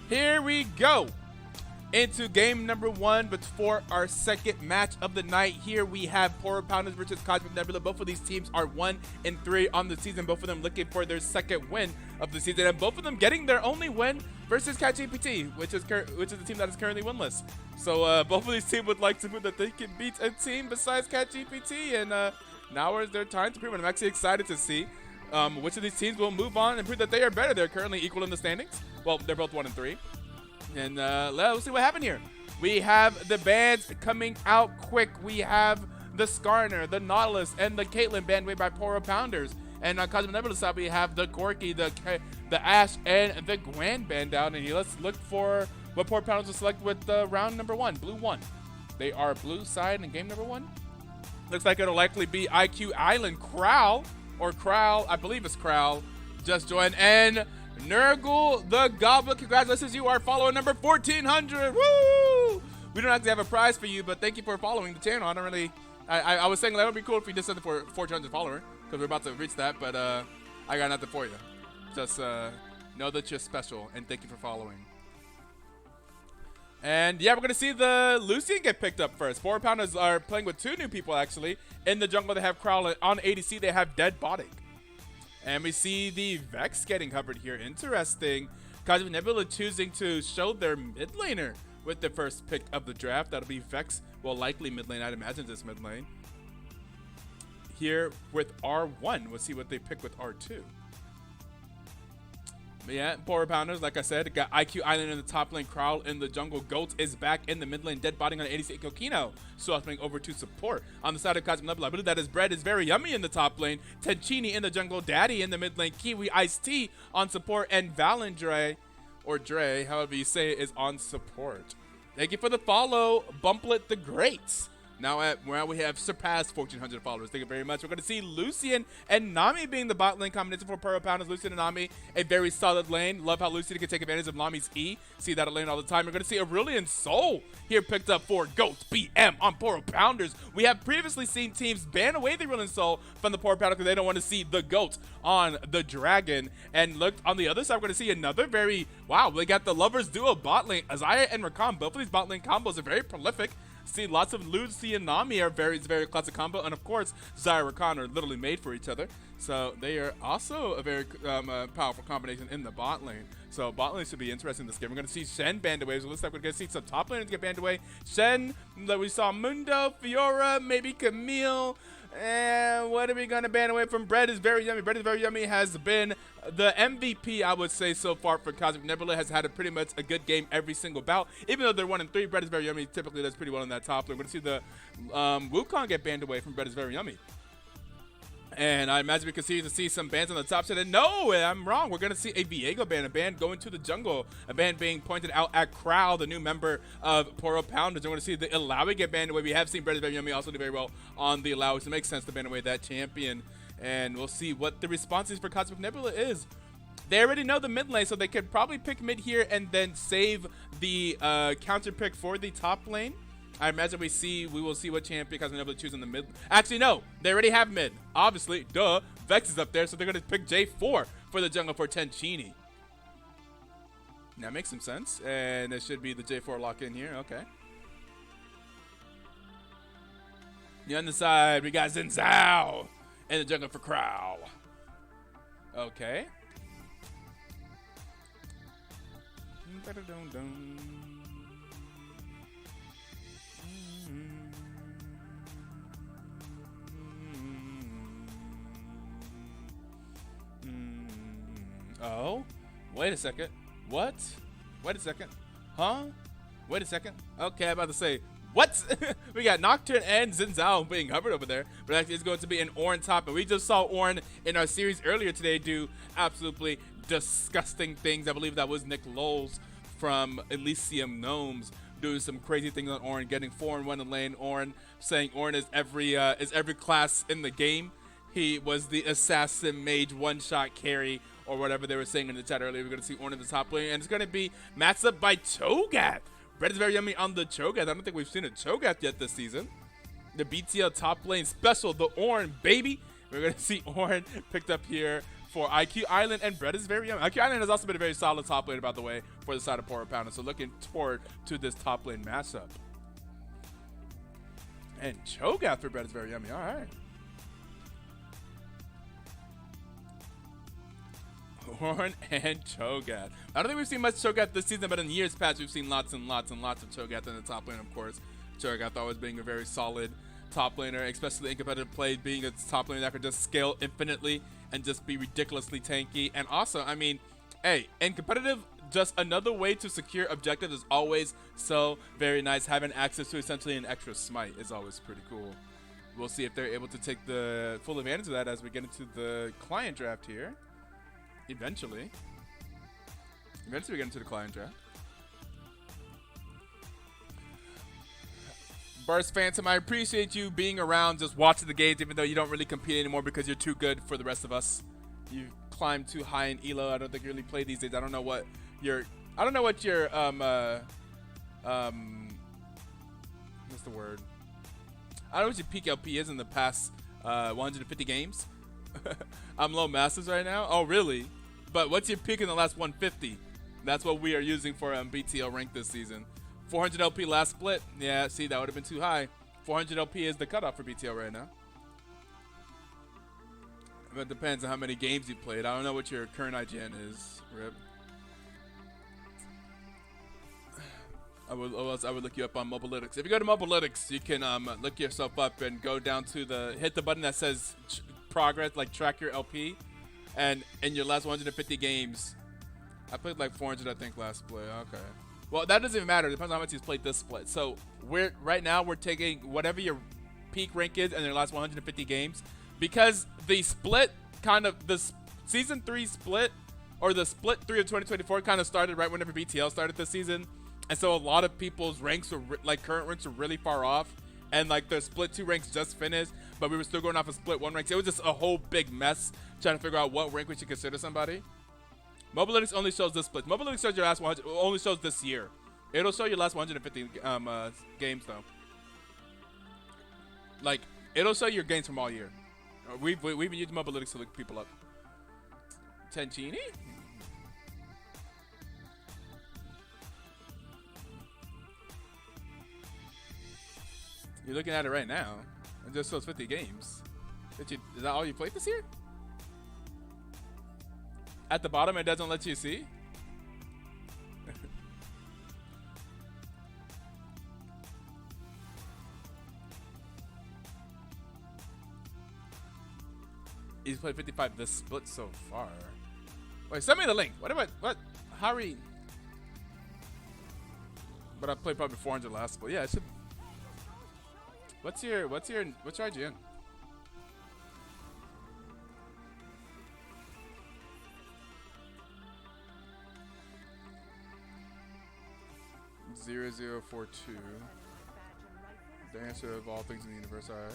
Here we go into game number 1, but for our second match of the night. Here we have Poro Pounders versus Cosmic Nebula. Both of these teams are 1-3 on the season. Both of them looking for their second win of the season, and both of them getting their only win versus CatGPT, which is the team that is currently winless. So both of these teams would like to prove that they can beat a team besides CatGPT, and now is their time to prove it. I'm actually excited to see which of these teams will move on and prove that they are better. They're currently equal in the standings. Well, they're both 1-3. And let's see what happened here. We have the bands coming out quick. We have the Skarner, the Nautilus, and the Caitlyn band made by Poro Pounders. And on Cosmic Nebula side, we have the Corky, the Ash, and the Gwen band down. And let's look for what Poro Pounders will select with round number 1, blue 1. They are blue side in game number 1. Looks like it'll likely be IQ Island. Crowl, I believe it's Crowl, just joined. And Nurgle the Goblin, congratulations, you are follower number 1400. Woo! We don't actually have a prize for you, but thank you for following the channel. I was saying that would be cool if we did something for 1400 follower, because we're about to reach that, but I got nothing for you. Just know that you're special, and thank you for following. And yeah, we're going to see the Lucian get picked up first. Poro Pounders are playing with 2 new people, actually. In the jungle, they have Crowl. On ADC, they have Dead Body. And we see the Vex getting covered here. Interesting. Cosmic Nebula choosing to show their mid laner with the first pick of the draft. That'll be Vex. Well, likely mid lane. I'd imagine this mid lane. Here with R1. We'll see what they pick with R2. But yeah, Poro Pounders, like I said, got IQ Island in the top lane, Crowl in the jungle, Goat is back in the mid lane, Dead Body on 86, Kokino swapping over to support. On the side of Cosmic Nebula, I believe that his bread is very yummy in the top lane, Tenchini in the jungle, Daddy in the mid lane, Kiwi Iced Tea on support, and Valendray, or Dre, however you say it, is on support. Thank you for the follow, Bumplet the Great. Now we have surpassed 1,400 followers. Thank you very much. We're going to see Lucian and Nami being the bot lane combination for Poro Pounders. Lucian and Nami, a very solid lane. Love how Lucian can take advantage of Nami's E. See that lane all the time. We're going to see Aurelion Soul here picked up for Goats BM on Poro Pounders. We have previously seen teams ban away the Aurelion Soul from the Poro Pounders because they don't want to see the Goat on the Dragon. And look, on the other side, we're going to see another very, wow, we got the Lovers duo bot lane. Azaya and Rakan, both of these bot lane combos are very prolific. See, lots of Lucy and Nami are very classic combo, and of course, Zaya and Rakan are literally made for each other. So they are also a very powerful combination in the bot lane. So bot lane should be interesting this game. We're going to see Shen banned away. So it looks like we're going to see some top laners get banned away. Shen, we saw Mundo, Fiora, maybe Camille. And what are we going to ban away from? Bread is very yummy. Bread is very yummy has been the MVP, I would say, so far for Cosmic Nebula. Has had pretty much a good game every single bout. Even though they're 1-3, Bread is very yummy typically does pretty well in that top lane. We're going to see the Wukong get banned away from Bread is very yummy. And I imagine we continue to see some bans on the top side. And no, I'm wrong. We're going to see a Viego ban, a ban going to the jungle, a ban being pointed out at Crowl, the new member of Poro Pounders. We're going to see the Illaoi get banned away. We have seen Bread is very yummy also do very well on the Illaoi, so it makes sense to ban away that champion. And we'll see what the response is for Cosmic Nebula is. They already know the mid lane, so they could probably pick mid here and then save the counter pick for the top lane. I imagine we will see what champion Cosmic Nebula choose in the mid. Actually, no, they already have mid. Obviously, duh. Vex is up there, so they're gonna pick J4 for the jungle for Tenchini. That makes some sense, and it should be the J4 lock in here. Okay. On the side, we got Xin Zhao in the jungle for Crowl. Okay. Oh, wait a second. What? Wait a second. Huh? Wait a second. Okay, I'm about to say, what? We got Nocturne and Xin Zhao being hovered over there, but actually it's going to be an Ornn top, and we just saw Ornn in our series earlier today do absolutely disgusting things. I believe that was Nick Lowles from Elysium Gnomes doing some crazy things on Ornn, getting 4-1 in lane. Ornn saying Ornn is every class in the game. He was the assassin mage one-shot carry, or whatever they were saying in the chat earlier. We're going to see Ornn in the top lane, and it's going to be matched up by Cho'Gath. Bread is very yummy on the Cho'Gath. I don't think we've seen a Cho'Gath yet this season. The BTL top lane special, the Ornn, baby. We're going to see Ornn picked up here for IQ Island, and Bread is very young. IQ Island has also been a very solid top laner, by the way, for the side of Poro Pounder. So looking forward to this top lane matchup. And Cho'Gath for Bread is very yummy. All right. Horn and Cho'Gath. I don't think we've seen much Cho'Gath this season, but in years past, we've seen lots and lots and lots of Cho'Gath in the top lane, of course. Cho'Gath always being a very solid top laner, especially in competitive play, being a top laner that could just scale infinitely and just be ridiculously tanky. And also, I mean, hey, in competitive, just another way to secure objectives is always so very nice. Having access to essentially an extra smite is always pretty cool. We'll see if they're able to take the full advantage of that as we get into the client draft here. Eventually we get into the client draft. Burst Phantom, I appreciate you being around, just watching the games, even though you don't really compete anymore because you're too good for the rest of us. You climbed too high in elo. I don't think you really play these days. I don't know what your what's the word? I don't know what your peak LP is in the past 150 games. I'm low masters right now. Oh, really? But what's your peak in the last 150? That's what we are using for BTL rank this season. 400 LP last split. Yeah, see, that would have been too high. 400 LP is the cutoff for BTL right now. But it depends on how many games you played. I don't know what your current IGN is, Rip. I would look you up on Mobilytics. If you go to Mobilytics, you can look yourself up and go down to hit the button that says progress, like track your LP. And in your last 150 games, I played like 400, I think, last split. Okay. Well, that doesn't even matter. It depends on how much you've played this split. So right now we're taking whatever your peak rank is in your last 150 games, because the split the season 3 split, or the split 3 of 2024 kind of started right whenever BTL started this season, and so a lot of people's ranks were current ranks were really far off, and like the split 2 ranks just finished, but we were still going off of split 1 ranks. It was just a whole big mess trying to figure out what rank we should consider somebody. Mobilytics only shows this split. Mobilytics shows your last 100, only shows this year. It'll show your last 150 games though. Like, it'll show your games from all year. We've been using Mobilytics to look people up. Tencini? You're looking at it right now. It just shows 50 games. Is that all you played this year? At the bottom, it doesn't let you see? He's played 55 this split so far. Wait, send me the link. What? Harry. But I played probably 400 last split. Yeah, it should. What's your IGN? .0042. The answer of all things in the universe. All right.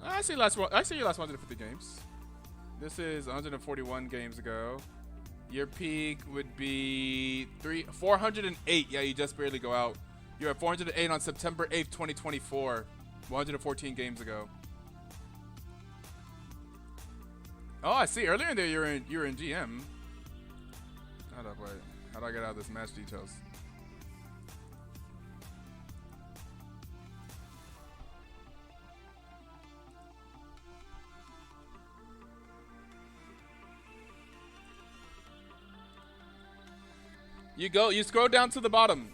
I see your last 150 games. This is 141 games ago. Your peak would be 408. Yeah, you just barely go out. You're at 408 on September 8th, 2024. 114 games ago. Oh, I see. Earlier in there, you were in GM. Hold up, wait. How do I get out of this match details? You scroll down to the bottom.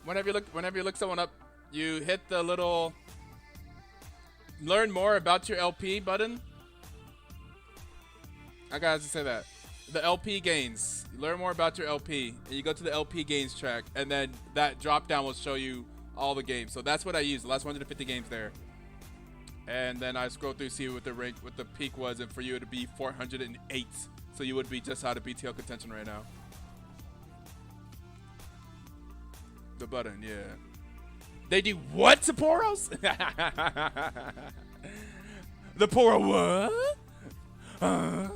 Whenever you look someone up, you hit the little learn more about your LP button. I gotta say that. The LP gains. You learn more about your LP, and you go to the LP gains track, and then that drop down will show you all the games. So that's what I use, the last 150 games there. And then I scroll through, see what the peak was, and for you it'd be 408. So you would be just out of BTL contention right now. The button, yeah. They do what to Poros? The Poro what?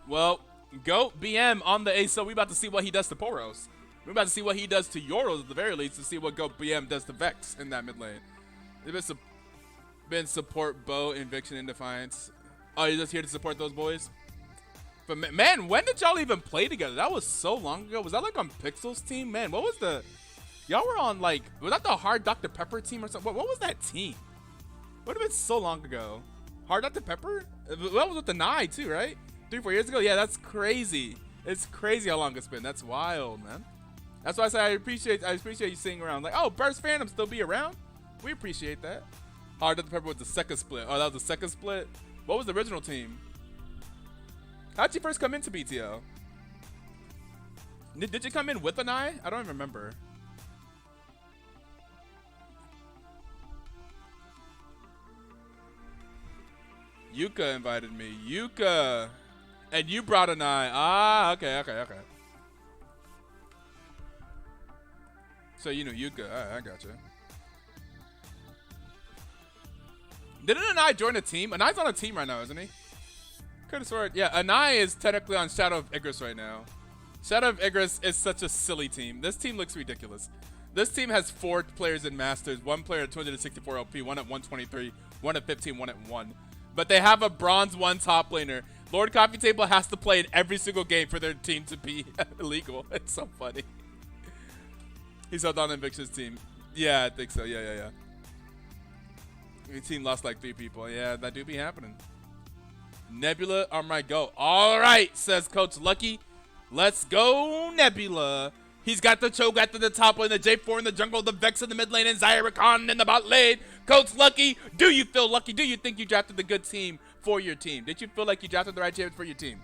Well, GOAT BM on the ace, so we about to see what he does to Poros. We're about to see what he does to Yoros at the very least to see what Go BM does to Vex in that mid lane. They've been support Bo, Inviction, and Defiance. Oh, you're just here to support those boys? But man, when did y'all even play together? That was so long ago. Was that like on Pixel's team? Man, what was the... Y'all were on like... Was that the Hard Dr. Pepper team or something? What was that team? Would have been so long ago. Hard Dr. Pepper? That was with the Nye too, right? 3-4 years ago? Yeah, that's crazy. It's crazy how long it's been. That's wild, man. That's why I say I appreciate you sitting around. Like, oh, Burst Phantom still be around? We appreciate that. Hard Dr. Pepper was the second split. Oh, that was the second split? What was the original team? How'd you first come into BTL? Did you come in with an eye? I don't even remember. Yuka invited me. Yuka. And you brought an eye. Ah, okay. So you know Yuka. All right, I gotcha. Didn't Anai join a team? Anai's on a team right now, isn't he? Could have sworn. Yeah, Anai is technically on Shadow of Igris right now. Shadow of Igris is such a silly team. This team looks ridiculous. This team has 4 players in Masters, 1 player at 264 LP, 1 at 123, 1 at 15, 1 at 1. But they have a Bronze 1 top laner. Lord Coffee Table has to play in every single game for their team to be illegal. It's so funny. He's held on Inviction's team. Yeah, I think so. Yeah. Your team lost like 3 people. Yeah, that do be happening. Nebula on my go. All right, says Coach Lucky. Let's go, Nebula. He's got the Cho'Gath in the top lane, the J4 in the jungle, the Vex in the mid lane, and Zyricon in the bot lane. Coach Lucky, do you feel lucky? Do you think you drafted the good team for your team? Did you feel like you drafted the right champion for your team?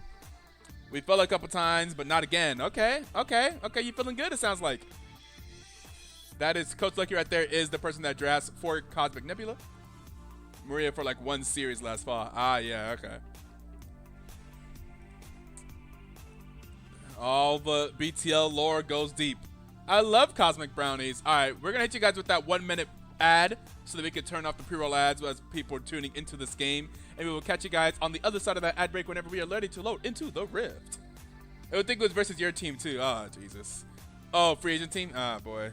We fell a couple times, but not again. Okay. You feeling good, it sounds like. That is Coach Lucky right there is the person that drafts for Cosmic Nebula. Maria for like 1 series last fall. Ah, yeah, okay. All the BTL lore goes deep. I love Cosmic Brownies. All right, we're going to hit you guys with that 1-minute ad so that we can turn off the pre-roll ads as people are tuning into this game. And we will catch you guys on the other side of that ad break whenever we are ready to load into the Rift. I would think it was versus your team too. Oh, Jesus. Oh, free agent team? Ah, boy.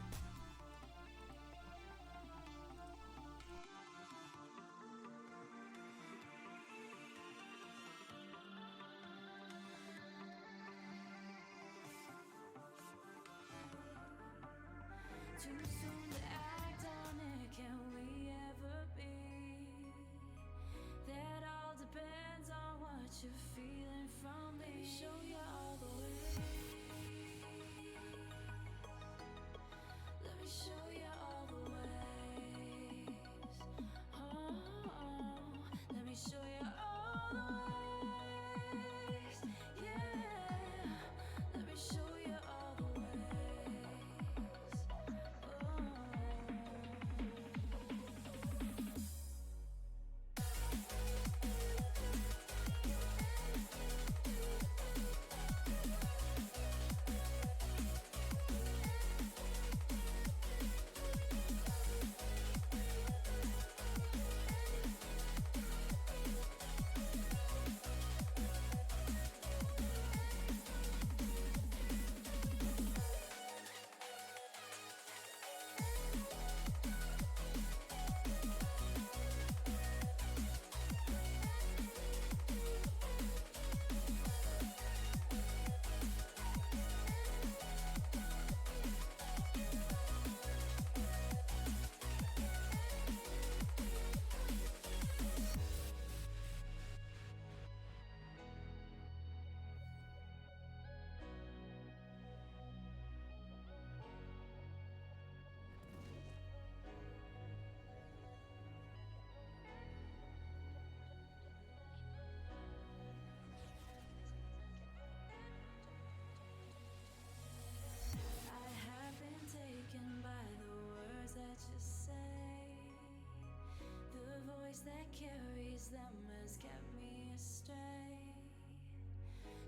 That carries them has kept me astray.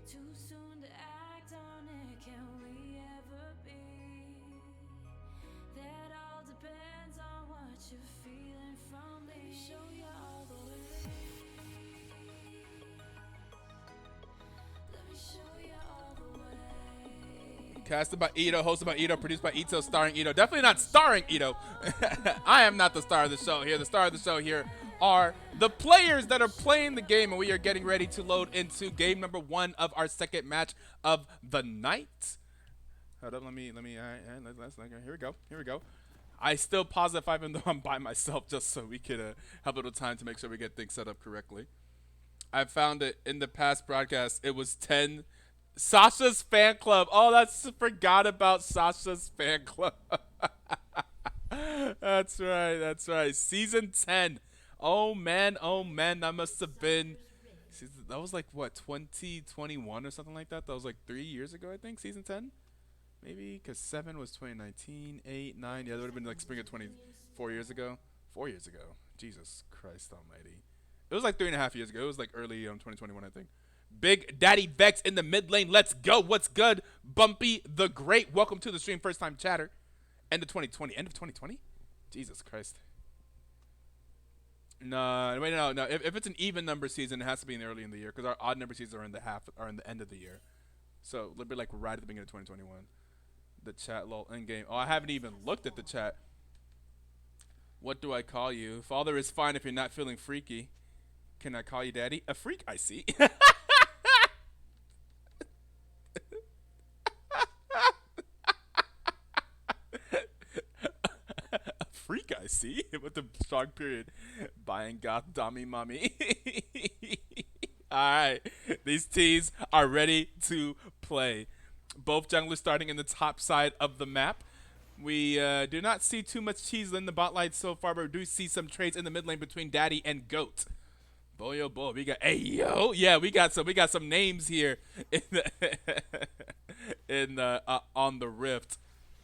Too soon to act on it, can we ever be? That all depends on what you're feeling from me. Let me show you all the way. Let me show you all the way. Casted by Etoe, hosted by Etoe, produced by Etoe, starring Etoe. Definitely not starring Etoe. I am not the star of the show here. The star of the show here are the players that are playing the game, and we are getting ready to load into game number 1 of our second match of the night. Hold up, let me, all right, here we go. I still pause F5 even though I'm by myself just so we could have a little time to make sure we get things set up correctly. I found it in the past broadcast. It was 10. Sasha's fan club. Oh, that's forgot about Sasha's fan club. That's right. Season 10. Oh man, that must have been. That was like what, 2021 or something like that. That was like 3 years ago, I think. Season 10, maybe, because 7 was 2019, 8, 9. Yeah, that would have been like spring of 24 years ago. 4 years ago. Jesus Christ Almighty. It was like 3.5 years ago. It was like early 2021, I think. Big Daddy Vex in the mid lane. Let's go. What's good? Bumpy the Great. Welcome to the stream. First time chatter. End of 2020. End of 2020? Jesus Christ. No. If it's an even number season, it has to be early in the year because our odd number seasons are in the end of the year. So it'll be like right at the beginning of 2021. The chat lol in game. Oh, I haven't even looked at the chat. What do I call you? Father is fine if you're not feeling freaky. Can I call you daddy? A freak, I see. A freak, I see. With the strong period. Buying goth dummy mommy. Alright. These teams are ready to play. Both junglers starting in the top side of the map. We do not see too much cheese in the bot lane so far, but we do see some trades in the mid lane between Daddy and Goat. Boy, oh boy, we got yeah, we got some names here on the Rift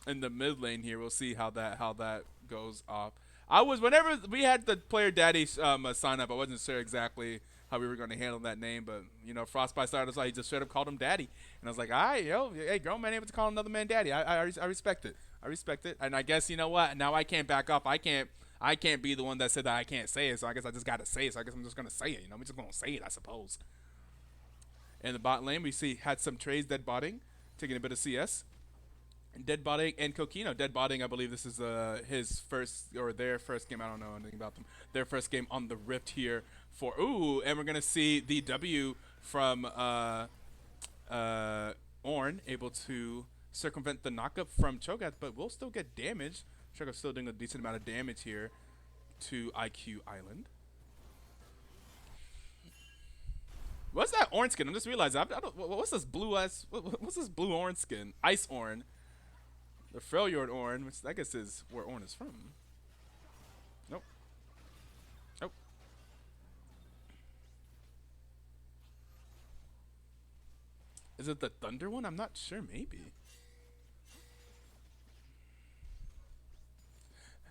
in the mid lane here. We'll see how that goes off. Whenever we had the player Daddy sign up, I wasn't sure exactly how we were going to handle that name, but you know, Frostbite started us out. He just straight up called him Daddy, and I was like, all right, hey, grown man able to call another man Daddy. I respect it. I respect it, and I guess you know what? Now I can't back off. I can't be the one that said that I can't say it, so I guess I just got to say it. So I guess I'm just going to say it. You know, we're just going to say it, I suppose. In the bot lane, we had some trades dead botting, taking a bit of CS. Dead botting and Kokino. Dead botting, I believe this is his first, or their first game. I don't know anything about them. Their first game on the Rift here and we're going to see the W from Ornn able to circumvent the knockup from Cho'Gath, but we'll still get damage. Cho'Gath's still doing a decent amount of damage here to IQ Island. What's that orange skin? I'm just realizing. What's this blue ass? What's this blue orange skin? Ice Ornn. The Freljord Ornn, which I guess is where Ornn is from. Nope. Nope. Is it the Thunder one? I'm not sure. Maybe.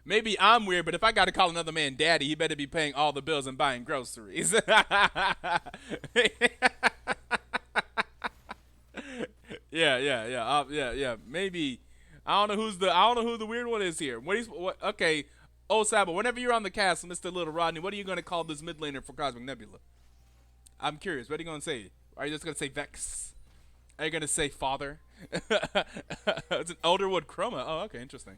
Maybe I'm weird, but if I got to call another man daddy, he better be paying all the bills and buying groceries. Yeah. Maybe I don't know who the weird one is here. Okay, oh Sabo, whenever you're on the cast, Mr. Little Rodney, what are you gonna call this mid laner for Cosmic Nebula? I'm curious. What are you gonna say? Are you just gonna say Vex? Are you gonna say Father? It's an Elderwood Chroma. Oh, okay, interesting.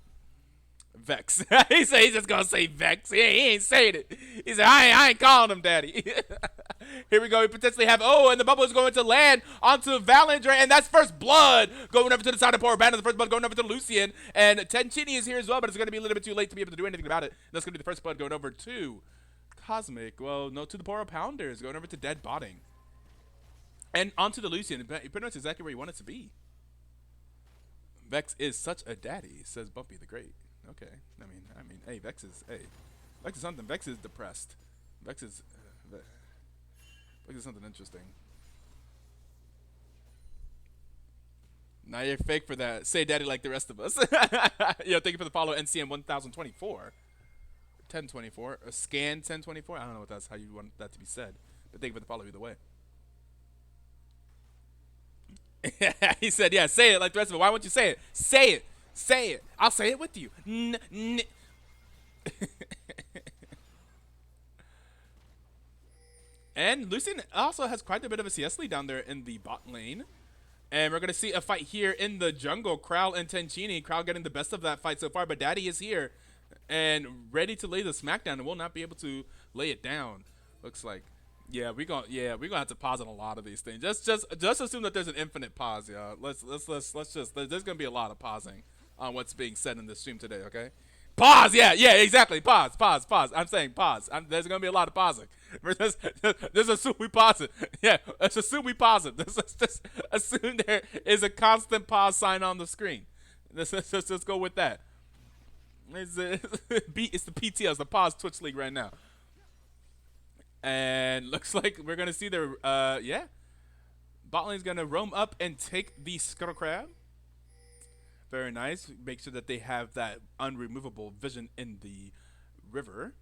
Vex. He said he's just gonna say Vex. He ain't saying it. He said I ain't calling him daddy. Here we go. We potentially have and the bubble is going to land onto Valendra, and that's first blood going over to the side of Poro. The first blood going over to Lucian, and Tenchini is here as well, but it's gonna be a little bit too late to be able to do anything about it. That's gonna be the first blood going over to Cosmic. Well, no, to the Poro Pounders going over to Dead Botting, and onto the Lucian. Pretty much exactly where you want it to be. Vex is such a daddy, says Bumpy the Great. Okay, I mean, hey, Vex is something. Vex is depressed. Vex is something interesting. Now you're fake for that. Say daddy like the rest of us. Yo, thank you for the follow, NCM 1024, 1024, a scan 1024. I don't know what that's how you want that to be said, but thank you for the follow either way. He said, yeah, say it like the rest of it. Why won't you say it? Say it. Say it. I'll say it with you. And Lucian also has quite a bit of a CS lead down there in the bot lane. And we're going to see a fight here in the jungle. Crowl and Tencini. Crowl getting the best of that fight so far, but Daddy is here and ready to lay the smackdown and will not be able to lay it down. Looks like. We're gonna have to pause on a lot of these things. Just assume that there's an infinite pause, y'all. Let's just there's gonna be a lot of pausing on what's being said in the stream today, okay? Pause, yeah, exactly. Pause. I'm saying pause. There's gonna be a lot of pausing. Just assume we pause it. Yeah, let's assume we pause it. Let's just assume there is a constant pause sign on the screen. Let's just go with that. It's the PTL, it's the pause Twitch League right now. And looks like we're gonna see their bot lane's gonna roam up and take the Scuttle Crab. Very nice. Make sure that they have that unremovable vision in the river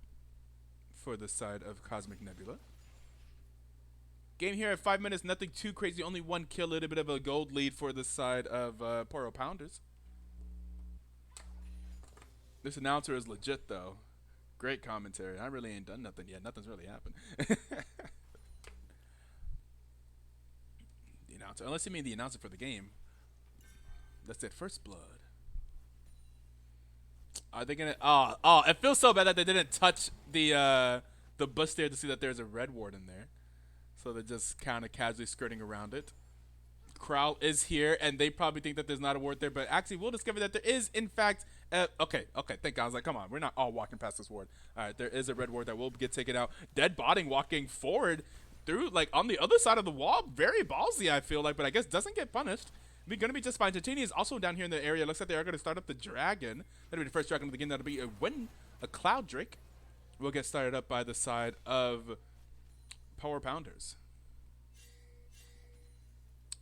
for the side of Cosmic Nebula. Game here at 5 minutes, nothing too crazy. Only one kill, a little bit of a gold lead for the side of Poro Pounders. This announcer is legit though. Great commentary. I really ain't done nothing yet. Nothing's really happened. The announcer, unless you mean the announcer for the game. That's it. First blood. Are they gonna? Oh! It feels so bad that they didn't touch the bush there to see that there's a red ward in there. So they're just kind of casually skirting around it. Crowl is here, and they probably think that there's not a ward there, but actually we'll discover that there is, in fact, okay, thank God. I was like, come on, we're not all walking past this ward. All right, there is a red ward that will get taken out. Dead botting walking forward through, like, on the other side of the wall. Very ballsy, I feel like, but I guess doesn't get punished. We're going to be just fine. Titini is also down here in the area. Looks like they are going to start up the dragon. That'll be the first dragon of the game. That'll be a Cloud Drake. Will get started up by the side of Power Pounders.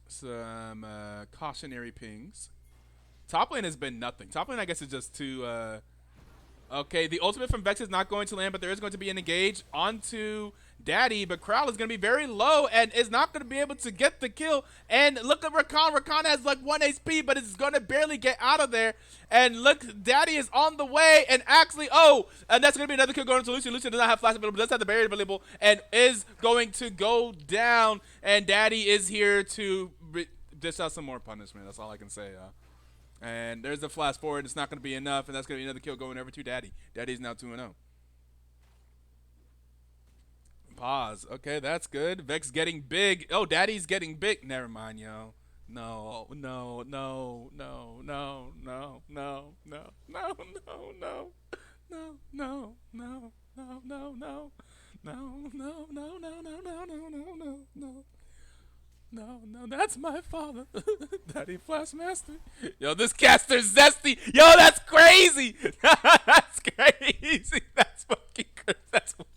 Some cautionary pings. Top lane has been nothing. Top lane, I guess, is just too... okay, the ultimate from Vex is not going to land, but there is going to be an engage onto Daddy, but Crowl is going to be very low and is not going to be able to get the kill. And look at Rakan. Rakan has like 1 HP, but it's going to barely get out of there. And look, Daddy is on the way, and actually, and that's going to be another kill going to Lucian. Lucian does not have flash available, does have the barrier available, and is going to go down. And Daddy is here to dish out some more punishment. That's all I can say. And there's the flash forward. It's not going to be enough, and that's going to be another kill going over to Daddy. Daddy's now 2-0. Pause. Okay, that's good. Vex getting big. Oh, Daddy's getting big. Never mind, yo. No. No, that's my father. Daddy Flashmaster. Yo, this caster's zesty. Yo, that's crazy. That's crazy. That's fucking crazy. That's wild.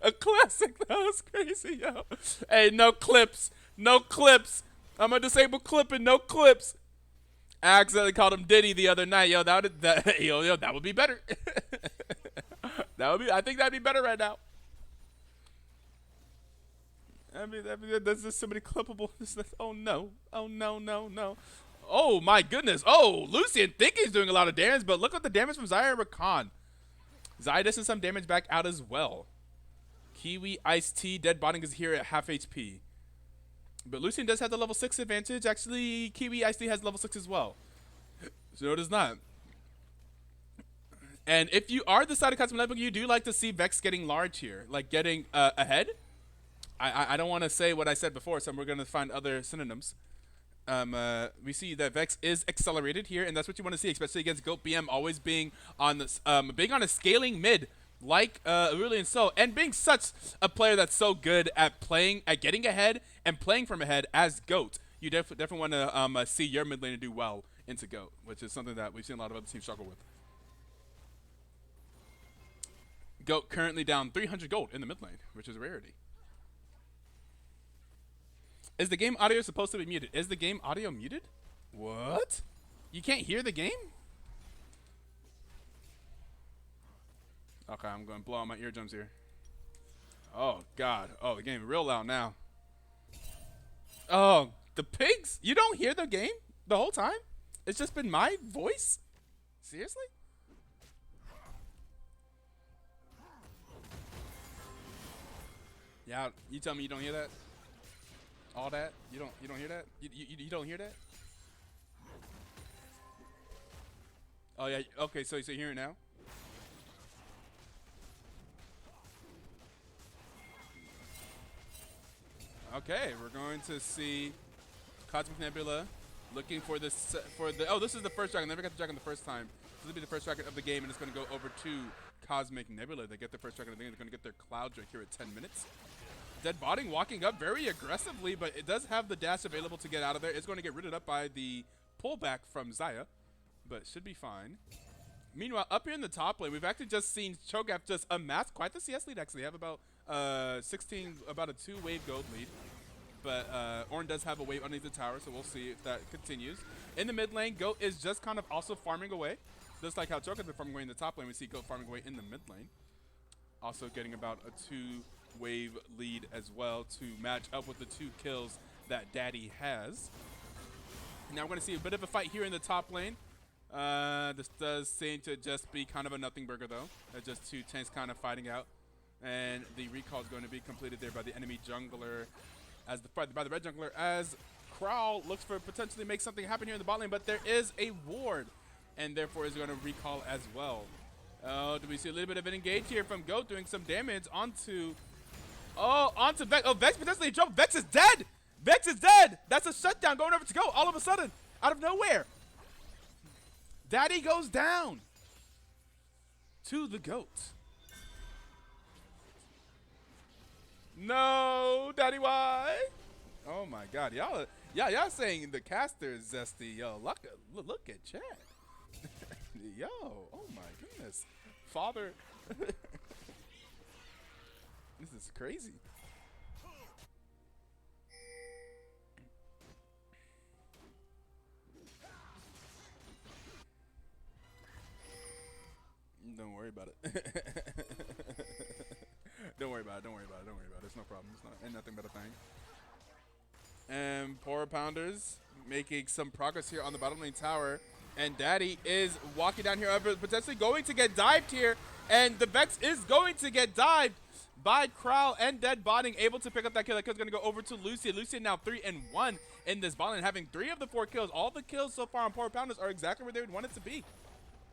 A classic. That was crazy, yo. Hey, no clips. No clips. I'm a disabled clipping. No clips. I accidentally called him Diddy the other night. Yo, that would be better. I think that'd be better right now. I mean, there's just so many clippable. Oh no. Oh my goodness. Oh, Lucian think he's doing a lot of damage, but look at the damage from Zyra and Rakan. Zyra does some damage back out as well. Kiwi, Ice Tea, Dead Botting is here at half HP. But Lucian does have the level 6 advantage. Actually, Kiwi, Ice Tea has level 6 as well. So no, it does not. And if you are the side of Cosmic, you do like to see Vex getting large here. Like getting ahead. I don't want to say what I said before, so we're going to find other synonyms. We see that Vex is accelerated here, and that's what you want to see, especially against Goat BM, always being on this, being on a scaling mid, like Aurelian So, and being such a player that's so good at playing, at getting ahead and playing from ahead as Goat. You definitely want to see your mid laner do well into Goat, which is something that we've seen a lot of other teams struggle with. Goat currently down 300 gold in the mid lane, which is a rarity. Is the game audio supposed to be muted? Is the game audio muted? What? You can't hear the game? Okay, I'm going to blow out my eardrums here. Oh, God. Oh, the game is real loud now. Oh, the pigs? You don't hear the game the whole time? It's just been my voice? Seriously? Yeah, you tell me you don't hear that? All that? You don't hear that? You don't hear that? Oh yeah. Okay, so you hear it now? Okay, we're going to see Cosmic Nebula looking for this for the. Oh, this is the first dragon. Never got the dragon the first time. This will be the first dragon of the game, and it's going to go over to Cosmic Nebula. They get the first dragon of the game. They're going to get their Cloud Drake here at 10 minutes. Dead Botting walking up very aggressively, but it does have the dash available to get out of there. It's going to get rooted up by the pullback from Xayah, but should be fine. Meanwhile, up here in the top lane, we've actually just seen Cho'Gath just amass quite the CS lead. Actually, they have about 16, about a 2-wave gold lead. But Ornn does have a wave underneath the tower, so we'll see if that continues. In the mid lane, Goat is just kind of also farming away. Just like how Cho'Gath's been farming away in the top lane, we see Goat farming away in the mid lane. Also getting about a 2-wave lead as well to match up with the 2 kills that Daddy has. Now we're going to see a bit of a fight here in the top lane. This does seem to just be kind of a nothing burger, though. Just 2 tanks kind of fighting out. And the recall is going to be completed there by the enemy jungler, as by the red jungler, as Crowl looks for potentially make something happen here in the bot lane, but there is a ward, and therefore is going to recall as well. Oh, do we see a little bit of an engage here from Goat doing some damage onto Vex. Oh, Vex potentially in trouble. Vex is dead! Vex is dead! That's a shutdown going over to Goat all of a sudden, out of nowhere. Daddy goes down to the Goat. No, Daddy, why? Oh my God, y'all saying the caster is zesty. Yo, look at chat. Yo, oh my goodness, father. This is crazy. Don't worry about it. Don't worry about it. Don't worry about it. Don't worry about it. It's no problem. It's not ain't nothing but a thing. And Poro Pounders making some progress here on the bottom lane tower. And Daddy is walking down here, potentially going to get dived here. And the Vex is going to get dived by Crowl and Dead Botting, able to pick up that kill. That kill's going to go over to Lucian. Lucian now 3-1 in this bot lane, having 3 of the 4 kills. All the kills so far on Poro Pounders are exactly where they would want it to be.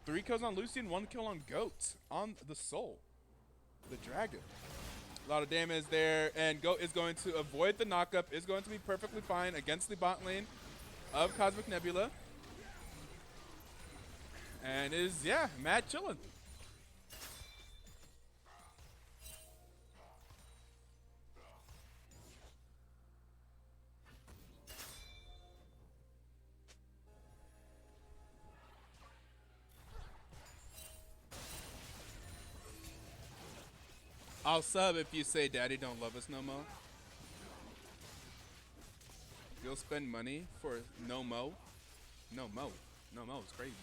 3 kills on Lucian, 1 kill on Goat, on the Soul, the Dragon. A lot of damage there, and Goat is going to avoid the knockup, is going to be perfectly fine against the bot lane of Cosmic Nebula. And is, yeah, mad chillin'. I'll sub if you say Daddy don't love us no more. You'll spend money for no mo? No mo. No mo is crazy.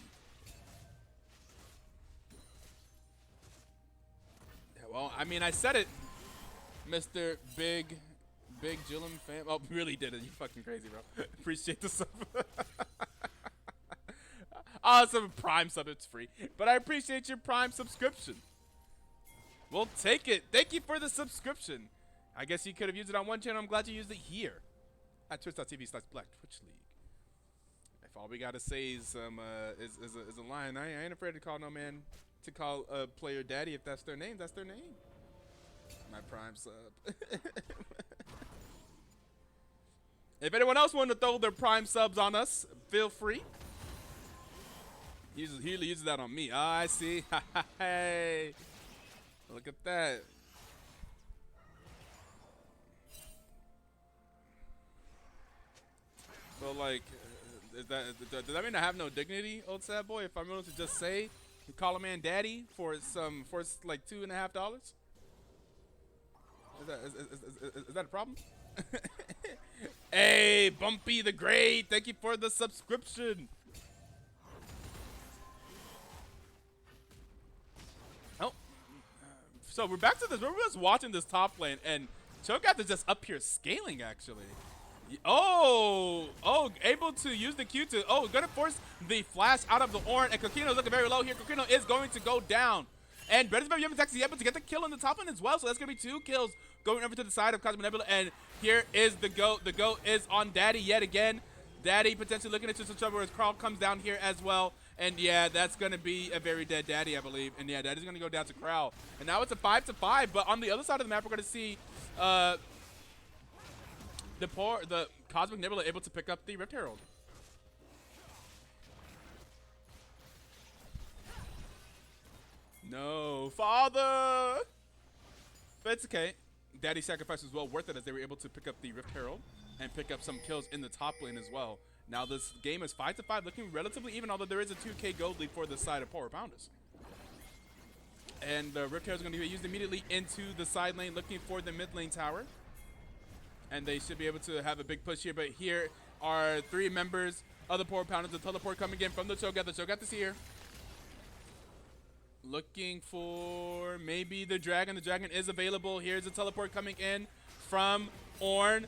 Yeah, well, I mean, I said it, Mr. Big Jillum fan. Oh, really did it. You fucking crazy, bro. Appreciate the sub. Awesome Prime sub, it's free. But I appreciate your Prime subscription. We'll take it. Thank you for the subscription. I guess you could have used it on one channel. I'm glad you used it here at twitch.tv/BlackTwitchLeague. If all we gotta say is is a line, I ain't afraid to call no man to call a player daddy. If that's their name, that's their name. My Prime sub. If anyone else wanted to throw their Prime subs on us, feel free. He uses that on me. Oh, I see. Hey. Look at that. So like, does that mean I have no dignity, old sad boy? If I'm willing to just say, call a man daddy for like $2.50? Is that a problem? Hey, Bumpy the Great, thank you for the subscription. So we're back to this. We're just watching this top lane, and Cho'Gath is just up here scaling, actually. Oh, able to use the Q to, gonna force the flash out of the Ornn, and Kokino's looking very low here. Kokino is going to go down. And Bread is very yummy is actually able to get the kill on the top lane as well. So that's going to be 2 kills going over to the side of Cosmic Nebula. And here is the GOAT. The GOAT is on Daddy yet again. Daddy potentially looking into some trouble as Carl comes down here as well. And yeah, that's going to be a very dead Daddy, I believe. And yeah, Daddy's going to go down to Crow. And now it's a 5-5. But on the other side of the map, we're going to see the Cosmic Nebula able to pick up the Rift Herald. No, father! But it's okay. Daddy's sacrifice was well worth it as they were able to pick up the Rift Herald and pick up some kills in the top lane as well. Now this game is 5-5, looking relatively even, although there is a 2k gold lead for the side of Poro Pounders. And the Rift Herald is going to be used immediately into the side lane, looking for the mid lane tower. And they should be able to have a big push here, but here are 3 members of the Poro Pounders. The teleport coming in from the Cho'Gath. The Cho'Gath is here. Looking for maybe the Dragon. The Dragon is available. Here's the teleport coming in from Ornn.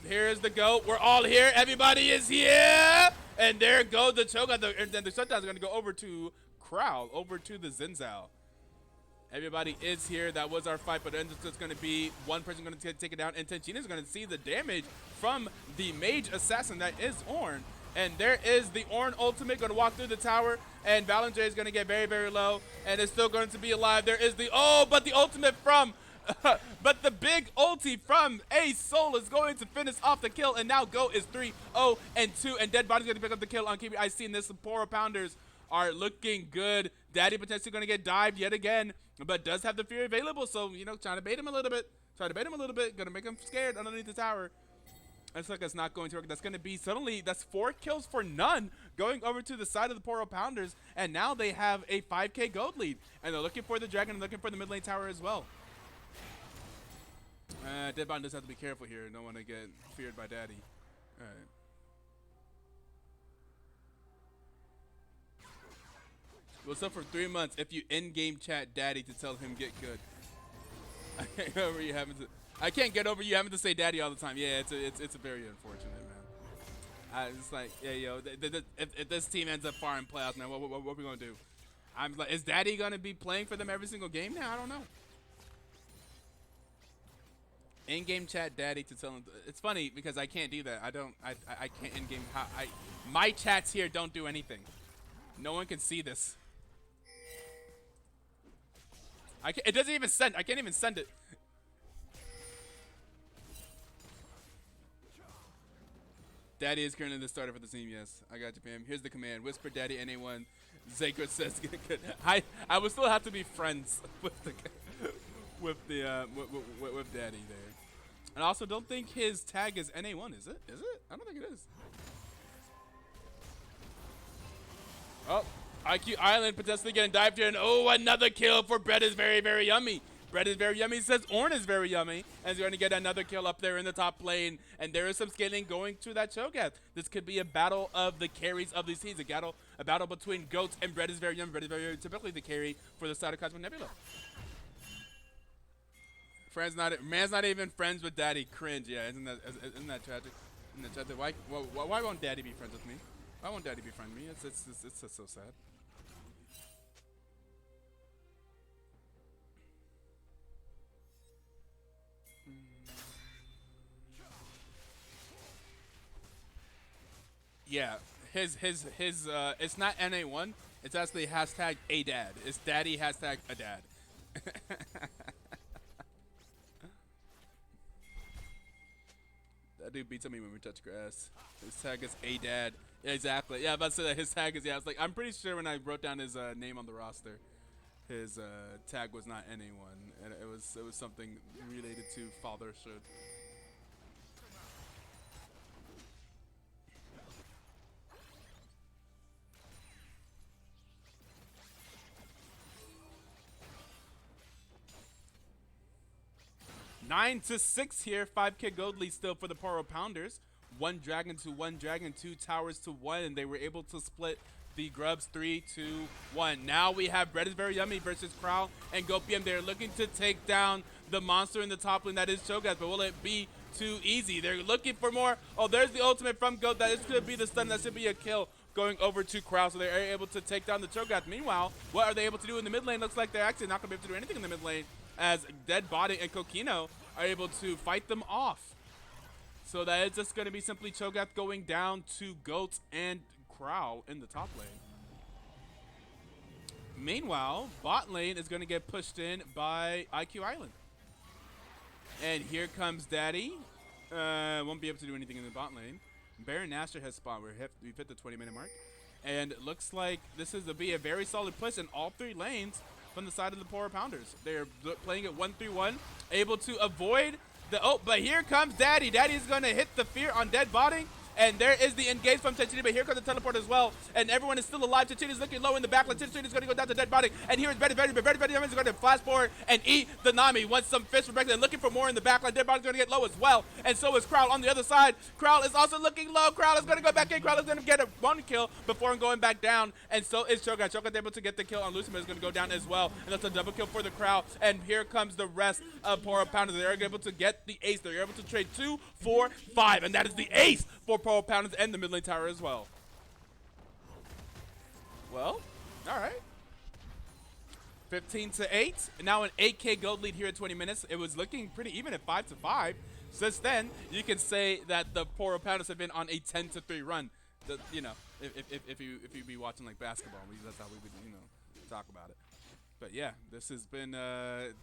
Here's the GOAT. We're all here. Everybody is here. And there goes the Cho'Gath. And then the shutdown is going to go over to Crow, over to the Xin Zhao. Everybody is here. That was our fight, but then it's just going to be one person going to take it down. And Tenchina is going to see the damage from the Mage Assassin that is Ornn. And there is the Ornn ultimate going to walk through the tower. And Ballinger is going to get very, very low. And it's still going to be alive. There is the, oh, but the ultimate from, but the big ulti from Ace Soul is going to finish off the kill. And now Go is 3-0-2. And Dead Body's going to pick up the kill on KBIC. And this Poro Pounders are looking good. Daddy potentially going to get dived yet again. But does have the Fury available. So, you know, trying to bait him a little bit. Going to make him scared underneath the tower. Looks like it's not going to work. That's going to be suddenly, that's 4 kills for none going over to the side of the Poro Pounders. And now they have a 5k gold lead. And they're looking for the Dragon and looking for the mid lane tower as well. Deadbot does have to be careful here. Don't want to get feared by Daddy. All right. What's up for 3 months if you in-game chat Daddy to tell him get good? I can't get over you having to. I can't get over you having to say Daddy all the time. Yeah, it's a very unfortunate, man. It's like, yeah, yo, if this team ends up far in playoffs, man, what are we gonna do? I'm like, is Daddy gonna be playing for them every single game now? I don't know. In-game chat Daddy to tell him. It's funny because I can't do that. I can't in-game. My chats here don't do anything. No one can see this. It doesn't even send. I can't even send it. Daddy is currently the starter for the team. Yes, I got you, fam. Here's the command: whisper Daddy NA1. Zagrid says get good. I would still have to be friends with the with Daddy there. And I also don't think his tag is NA1. Is it? Is it? I don't think it is. Oh, IQ Island potentially getting dived here, and oh, another kill for Bread is very, very yummy. Bread is very yummy. He says Ornn is very yummy, and he's going to get another kill up there in the top lane. And there is some scaling going to that Cho'Gath. This could be a battle of the carries of these teams. A battle between Goats and Bread is very yummy. Bread is very typically the carry for the side of Cosmic Nebula. Man's not even friends with Daddy. Cringe. Yeah, isn't that tragic? Isn't that tragic? Why won't Daddy be friends with me? Why won't Daddy befriend me? It's just so sad. Yeah, his it's not NA1. It's actually hashtag a dad. It's Daddy hashtag a dad. That dude beats on me when we touch grass. His tag is a dad. Yeah, exactly. Yeah, I'm about to say that his tag is, yeah. I was like, I'm pretty sure when I wrote down his name on the roster, his tag was not NA1, and it was something related to fatherhood. Nine to 6 here. 5k gold lead still for the Poro Pounders. 1 dragon to 1 dragon, 2 towers to 1, and they were able to split the grubs 3-2-1. Now we have Bread is very yummy versus Crow and Gopium. They're looking to take down the monster in the top lane that is Cho'Gath, but will it be too easy? They're looking for more. Oh, there's the ultimate from Goat. That is going to be the stun. That should be a kill going over to Crow, so they're able to take down the Cho'Gath. Meanwhile, what are they able to do in the mid lane? Looks like they're actually not going to be able to do anything in the mid lane, as Dead Body and Kokino are able to fight them off. So that is just going to be simply Cho'Gath going down to Goat and Crow in the top lane. Meanwhile, bot lane is going to get pushed in by IQ Island. And here comes Daddy. Won't be able to do anything in the bot lane. Baron Nashor has spawned. We've hit the 20-minute mark. And it looks like this is to be a very solid push in all three lanes from the side of the Poro Pounders. They're playing it 1-3-1, able to avoid the... Oh, but here comes Daddy. Daddy is going to hit the fear on Dead Body. And there is the engage from Chinchini, but here comes the teleport as well. And everyone is still alive. Chinchini is looking low in the back. Chinchini is going to go down to Dead Body. And here is Betty is going to flash forward and eat the Nami. Wants some fish for breakfast and looking for more in the backline. Dead Body's going to get low as well. And so is Crowd on the other side. Crowd is also looking low. Crowd is going to go back in. Crowd is going to get a one kill before going back down. And so is Cho'Gath. Cho'Gath able to get the kill on Lucifer is going to go down as well. And that's a double kill for the Crowd. And here comes the rest of Poro Pounders. They're able to get the ace. They're able to trade 2, 4, 5. And that is the ace for Poro Pounders and the mid lane tower as well. Well, all right. 15-8. Now an 8K gold lead here at 20 minutes. It was looking pretty even at 5-5. Since then, you can say that the Poro Pounders have been on a 10-3 run. You know, if you be watching like basketball, that's how we would talk about it. But yeah, this has been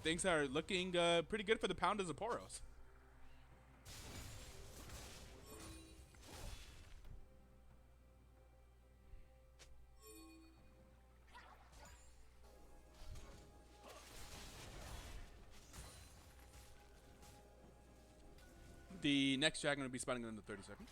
things are looking pretty good for the Pounders of Poros. The next dragon will be spawning in under 30 seconds.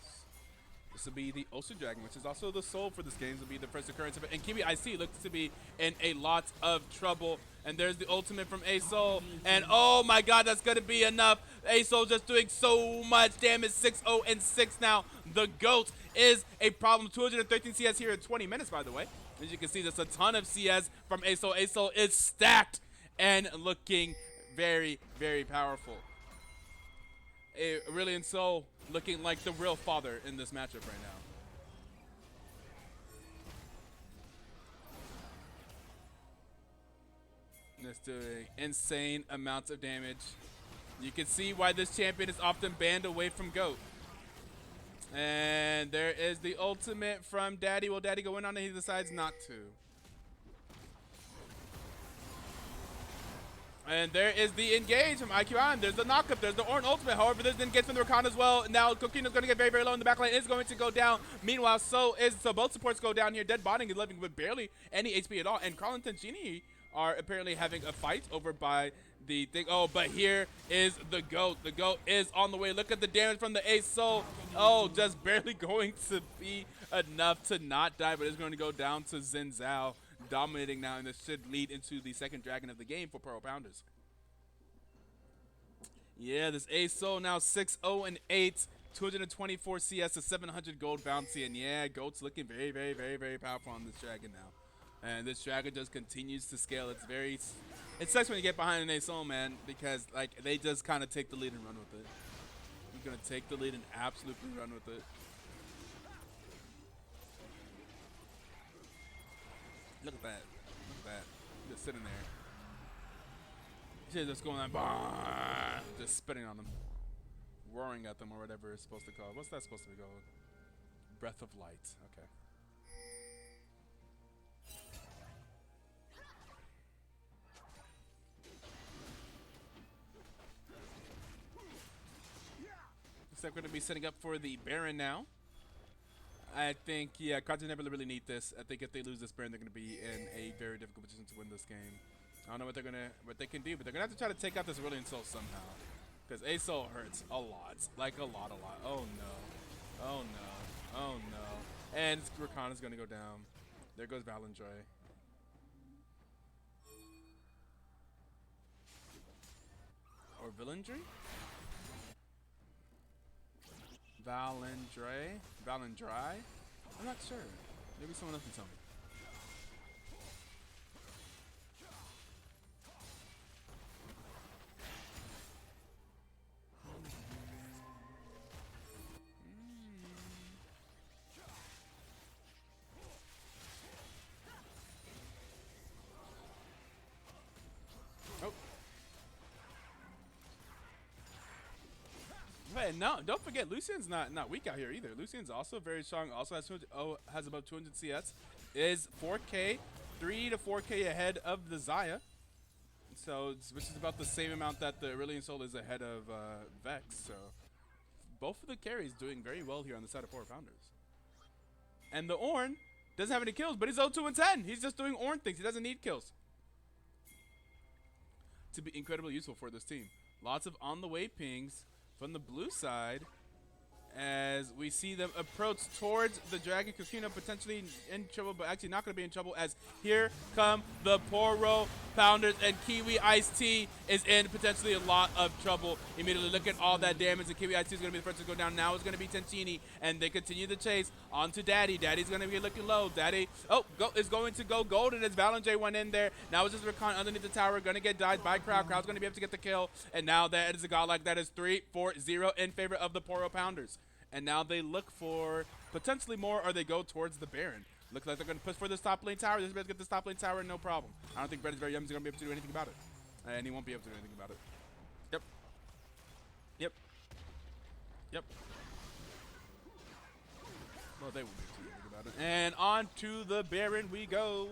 This will be the Ocean Dragon, which is also the soul for this game. This will be the first occurrence of it. And Kiwi IC looks to be in a lot of trouble. And there's the ultimate from A-Soul. And oh my god, that's going to be enough. A-Soul just doing so much damage. 6-0 and 6 now. The GOAT is a problem. 213 CS here in 20 minutes, by the way. As you can see, there's a ton of CS from A-Soul. A-Soul is stacked and looking very, very powerful. Aurelion Sol looking like the real father in this matchup right now. Just doing insane amounts of damage. You can see why this champion is often banned away from GOAT. And there is the ultimate from Daddy. Will Daddy go in on it? He decides not to. And there is the engage from IQ Island. There's the knockup. There's the Ornn ultimate. However, there's the engage from the Rakan as well. Now, Kokino's going to get very, very low in the backline. Is going to go down. Meanwhile, so both supports go down here. Dead Body is living with barely any HP at all. And Carl and Tenchini are apparently having a fight over by the thing. Oh, but here is the GOAT. The GOAT is on the way. Look at the damage from the Ace Soul. Oh, just barely going to be enough to not die, but it's going to go down to Xin Zhao. Dominating now, and this should lead into the second dragon of the game for Poro Pounders. Yeah, this A-Soul now 6-0 and 8, 224 CS, a 700 gold bounty, and yeah, GOAT's looking very, very, very, very powerful on this dragon now. And this dragon just continues to scale. It's very, it sucks when you get behind an A-Soul, man, because like they just kind of take the lead and run with it. You're gonna take the lead and absolutely run with it. Look at that. Look at that. Just sitting there. She's just going like, bah, just spitting on them. Roaring at them or whatever it's supposed to call. What's that supposed to be called? Breath of light. Okay. Looks like we're going to be setting up for the Baron now. I think, yeah, Cards Nebula really need this. I think if they lose this Baron, they're going to be in a very difficult position to win this game. I don't know what they can do, but they're going to have to try to take out this Aurelion Sol somehow. Because A-Soul hurts a lot. Like, a lot. Oh, no. Oh, no. Oh, no. And Rakan is going to go down. There goes Valandre. Or Valandre? Valandre? I'm not sure. Maybe someone else can tell me. and no, don't forget, Lucian's not weak out here either. Lucian's also very strong. Also has 200, has about 200 CS. Is 4K, 3 to 4K ahead of the Zaya. So, which is about the same amount that the Aurelion Soul is ahead of Vex. So, both of the carries doing very well here on the side of Poro Pounders. And the Ornn doesn't have any kills, but he's 0-2 and 10. He's just doing Ornn things. He doesn't need kills to be incredibly useful for this team. Lots of on-the-way pings from the blue side as we see them approach towards the Dragon Kakuna, potentially in trouble, but actually not going to be in trouble as here come the Poro Pounders, and Kiwi Ice Tea is in potentially a lot of trouble. Immediately look at all that damage, and Kiwi Ice Tea is going to be the first to go down. Now it's going to be Tencini, and they continue the chase onto Daddy. Daddy's going to be looking low. Daddy, is going to go golden as Valenjay went in there. Now it's just Rakan underneath the tower, going to get died by Crowd. Crowd's going to be able to get the kill, and now that is a godlike. That is 3-4-0 in favor of the Poro Pounders. And now they look for potentially more, or they go towards the Baron. Looks like they're going to push for this top lane tower. This is going to get this top lane tower, no problem. I don't think Brett is very young. He's going to be able to do anything about it. And he won't be able to do anything about it. Yep. Yep. Yep. Well, they won't be able to do anything about it. And on to the Baron we go.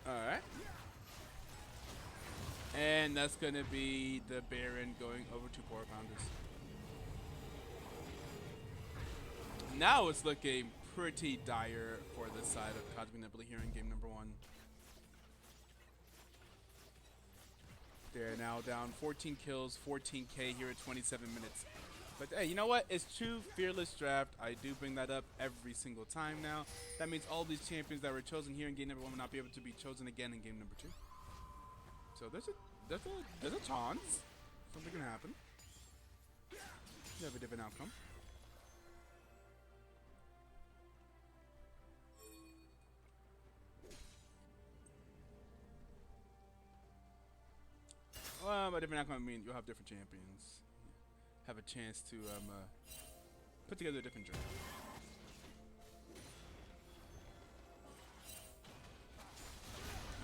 Alright. And that's going to be the Baron going over to Poro Pounders. Now it's looking pretty dire for the side of Cosmic Nebula here in game number 1. They're now down 14 kills, 14k here at 27 minutes. But hey, you know what? It's true Fearless Draft. I do bring that up every single time now. That means all these champions that were chosen here in game number 1 will not be able to be chosen again in game number 2. So there's a chance something can happen. You have a different outcome. Well, by different outcome, I mean you'll have different champions. Have a chance to put together a different draft.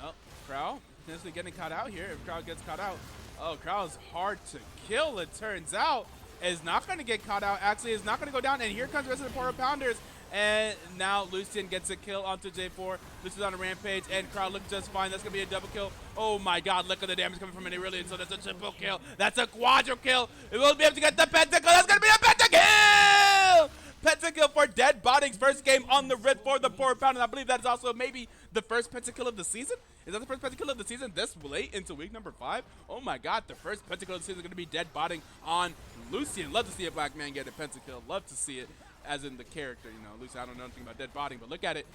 Oh, Crow potentially getting caught out here. If Crow gets caught out, oh, Crow's hard to kill. It turns out is not going to get caught out. Actually, is not going to go down. And here comes the rest of the Poro Pounders. And now Lucian gets a kill onto J4. Lucian's on a rampage, and Crowd looks just fine. That's going to be a double kill. Oh my god, look at the damage coming from an Aurelion. So that's a triple kill. That's a quadruple kill. It will be able to get the pentakill. That's going to be a pentakill! Pentakill for Dead Body's first game on the Rit for the Poro Pound. And I believe that is also maybe the first pentakill of the season. Is that the first pentakill of the season this late into week number 5? Oh my god, the first pentakill of the season is going to be Dead Botting on Lucian. Love to see a black man get a pentakill. Love to see it. As in the character, you know, Lucian, I don't know anything about Dead Botting, but look at it.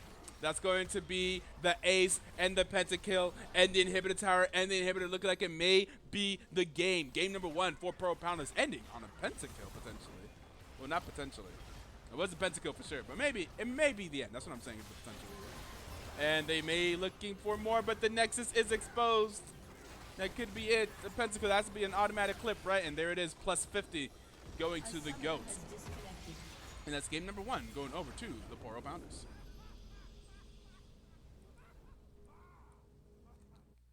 That's going to be the ace and the pentakill and the inhibitor tower and the inhibitor looking like it may be the game. Game number 1 for Poro Pounders ending on a pentakill potentially. Well, not potentially. It was a pentakill for sure, but maybe it may be the end. That's what I'm saying, potentially. And they may be looking for more, but the Nexus is exposed. That could be it. The pentakill has to be an automatic clip, right? And there it is, plus 50 going to the GOAT. And that's game number 1 going over to the Poro Pounders.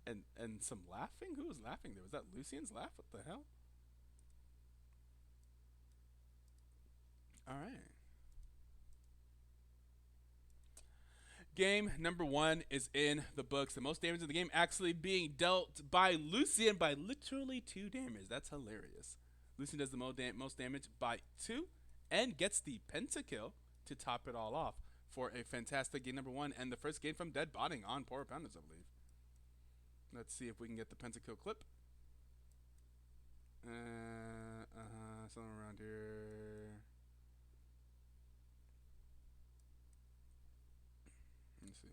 And some laughing? Who was laughing there? Was that Lucian's laugh? What the hell? All right. Game number 1 is in the books. The most damage in the game actually being dealt by Lucian by literally 2 damage. That's hilarious. Lucian does the most damage by 2 and gets the pentakill to top it all off for a fantastic game number 1 and the first game from Dead Botting on Poro Pounders, I believe. Let's see if we can get the pentakill clip. Something around here. Let me see.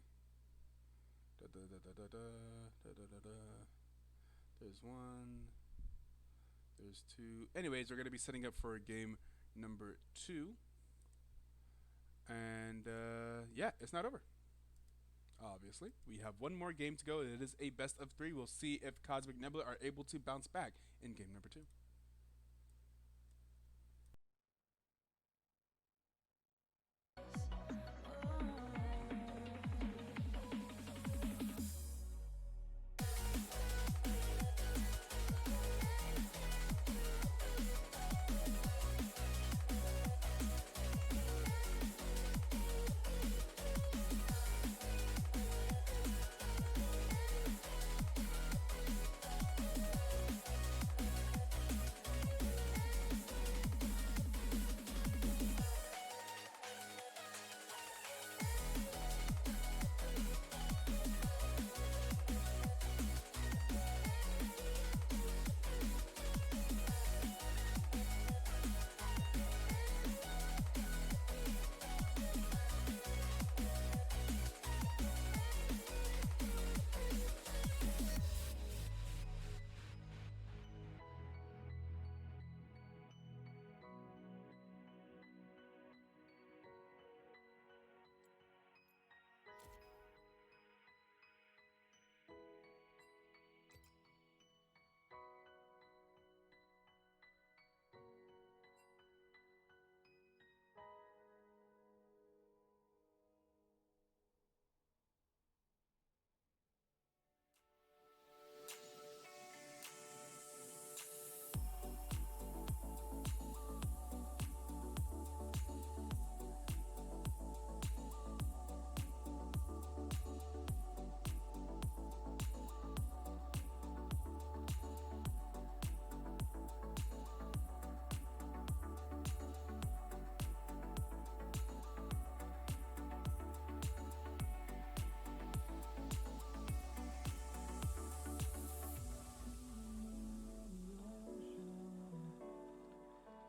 There's There's one. There's two. Anyways, we're going to be setting up for game number 2. And yeah, it's not over. Obviously, we have one more game to go. It is a best of 3. We'll see if Cosmic Nebula are able to bounce back in game number 2.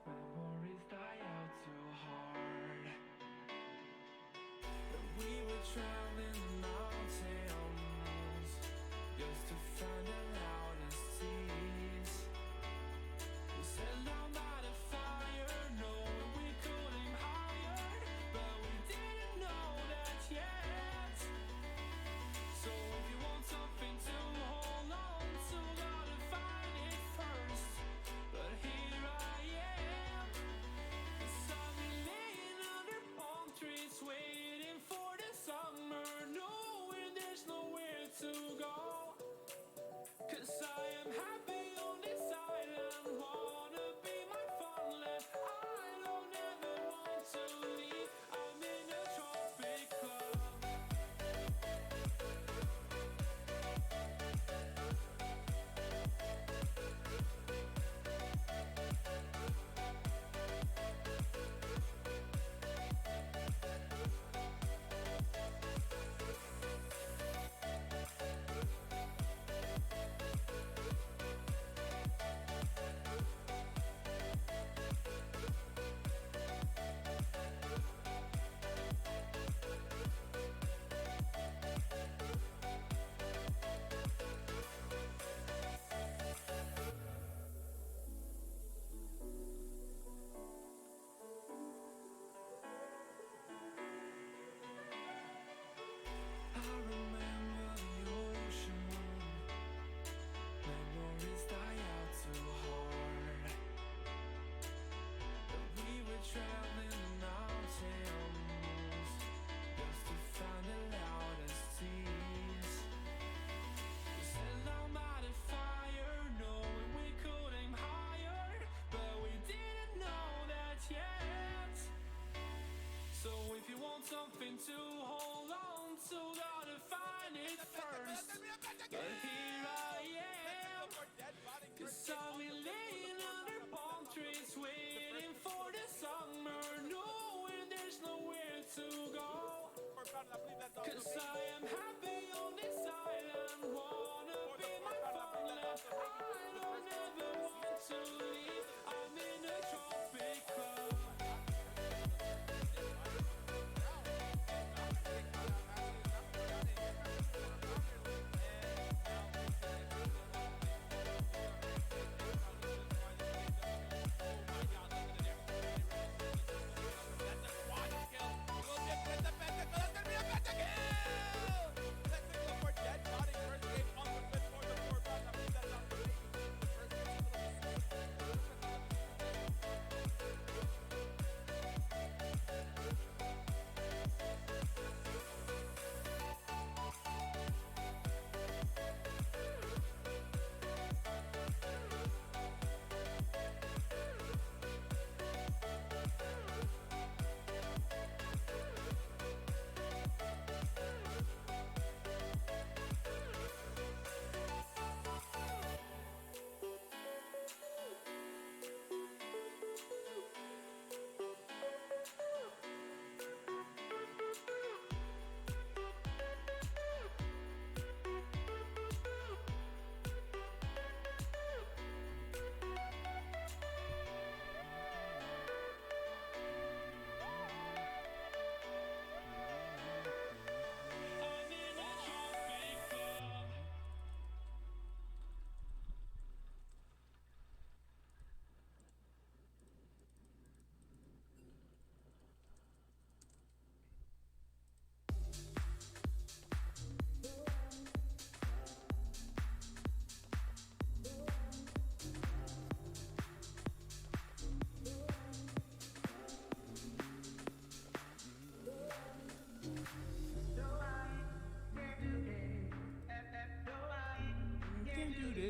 Memories die out too hard. We were traveling the mountains just to find the loudest seas. We set down by the fire, knowing we could aim higher, but we didn't know that yet. So if you want something to hold on to, gotta find it first. But here I am, 'cause I've been laying under palm trees, waiting for the summer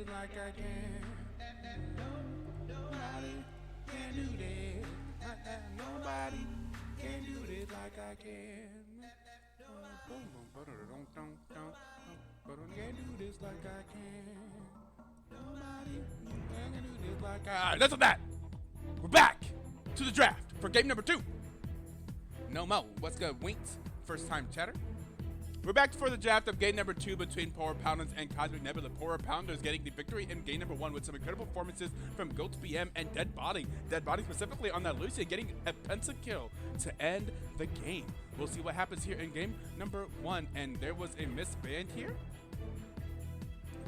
this like I can. Nobody can do this. Nobody can do this like I can. Can't do this like I can. Nobody can do this like I. Alright, that's that. We're back to the draft for game number 2. No mo. What's good, Winks? First time chatter. We're back for the draft of game number 2 between Poro Pounders and Cosmic Nebula. Poro Pounders getting the victory in game number 1 with some incredible performances from Goat BM and Dead Body. Dead Body specifically on that Lucia getting a pentakill to end the game. We'll see what happens here in game number 1. And there was a missed ban here.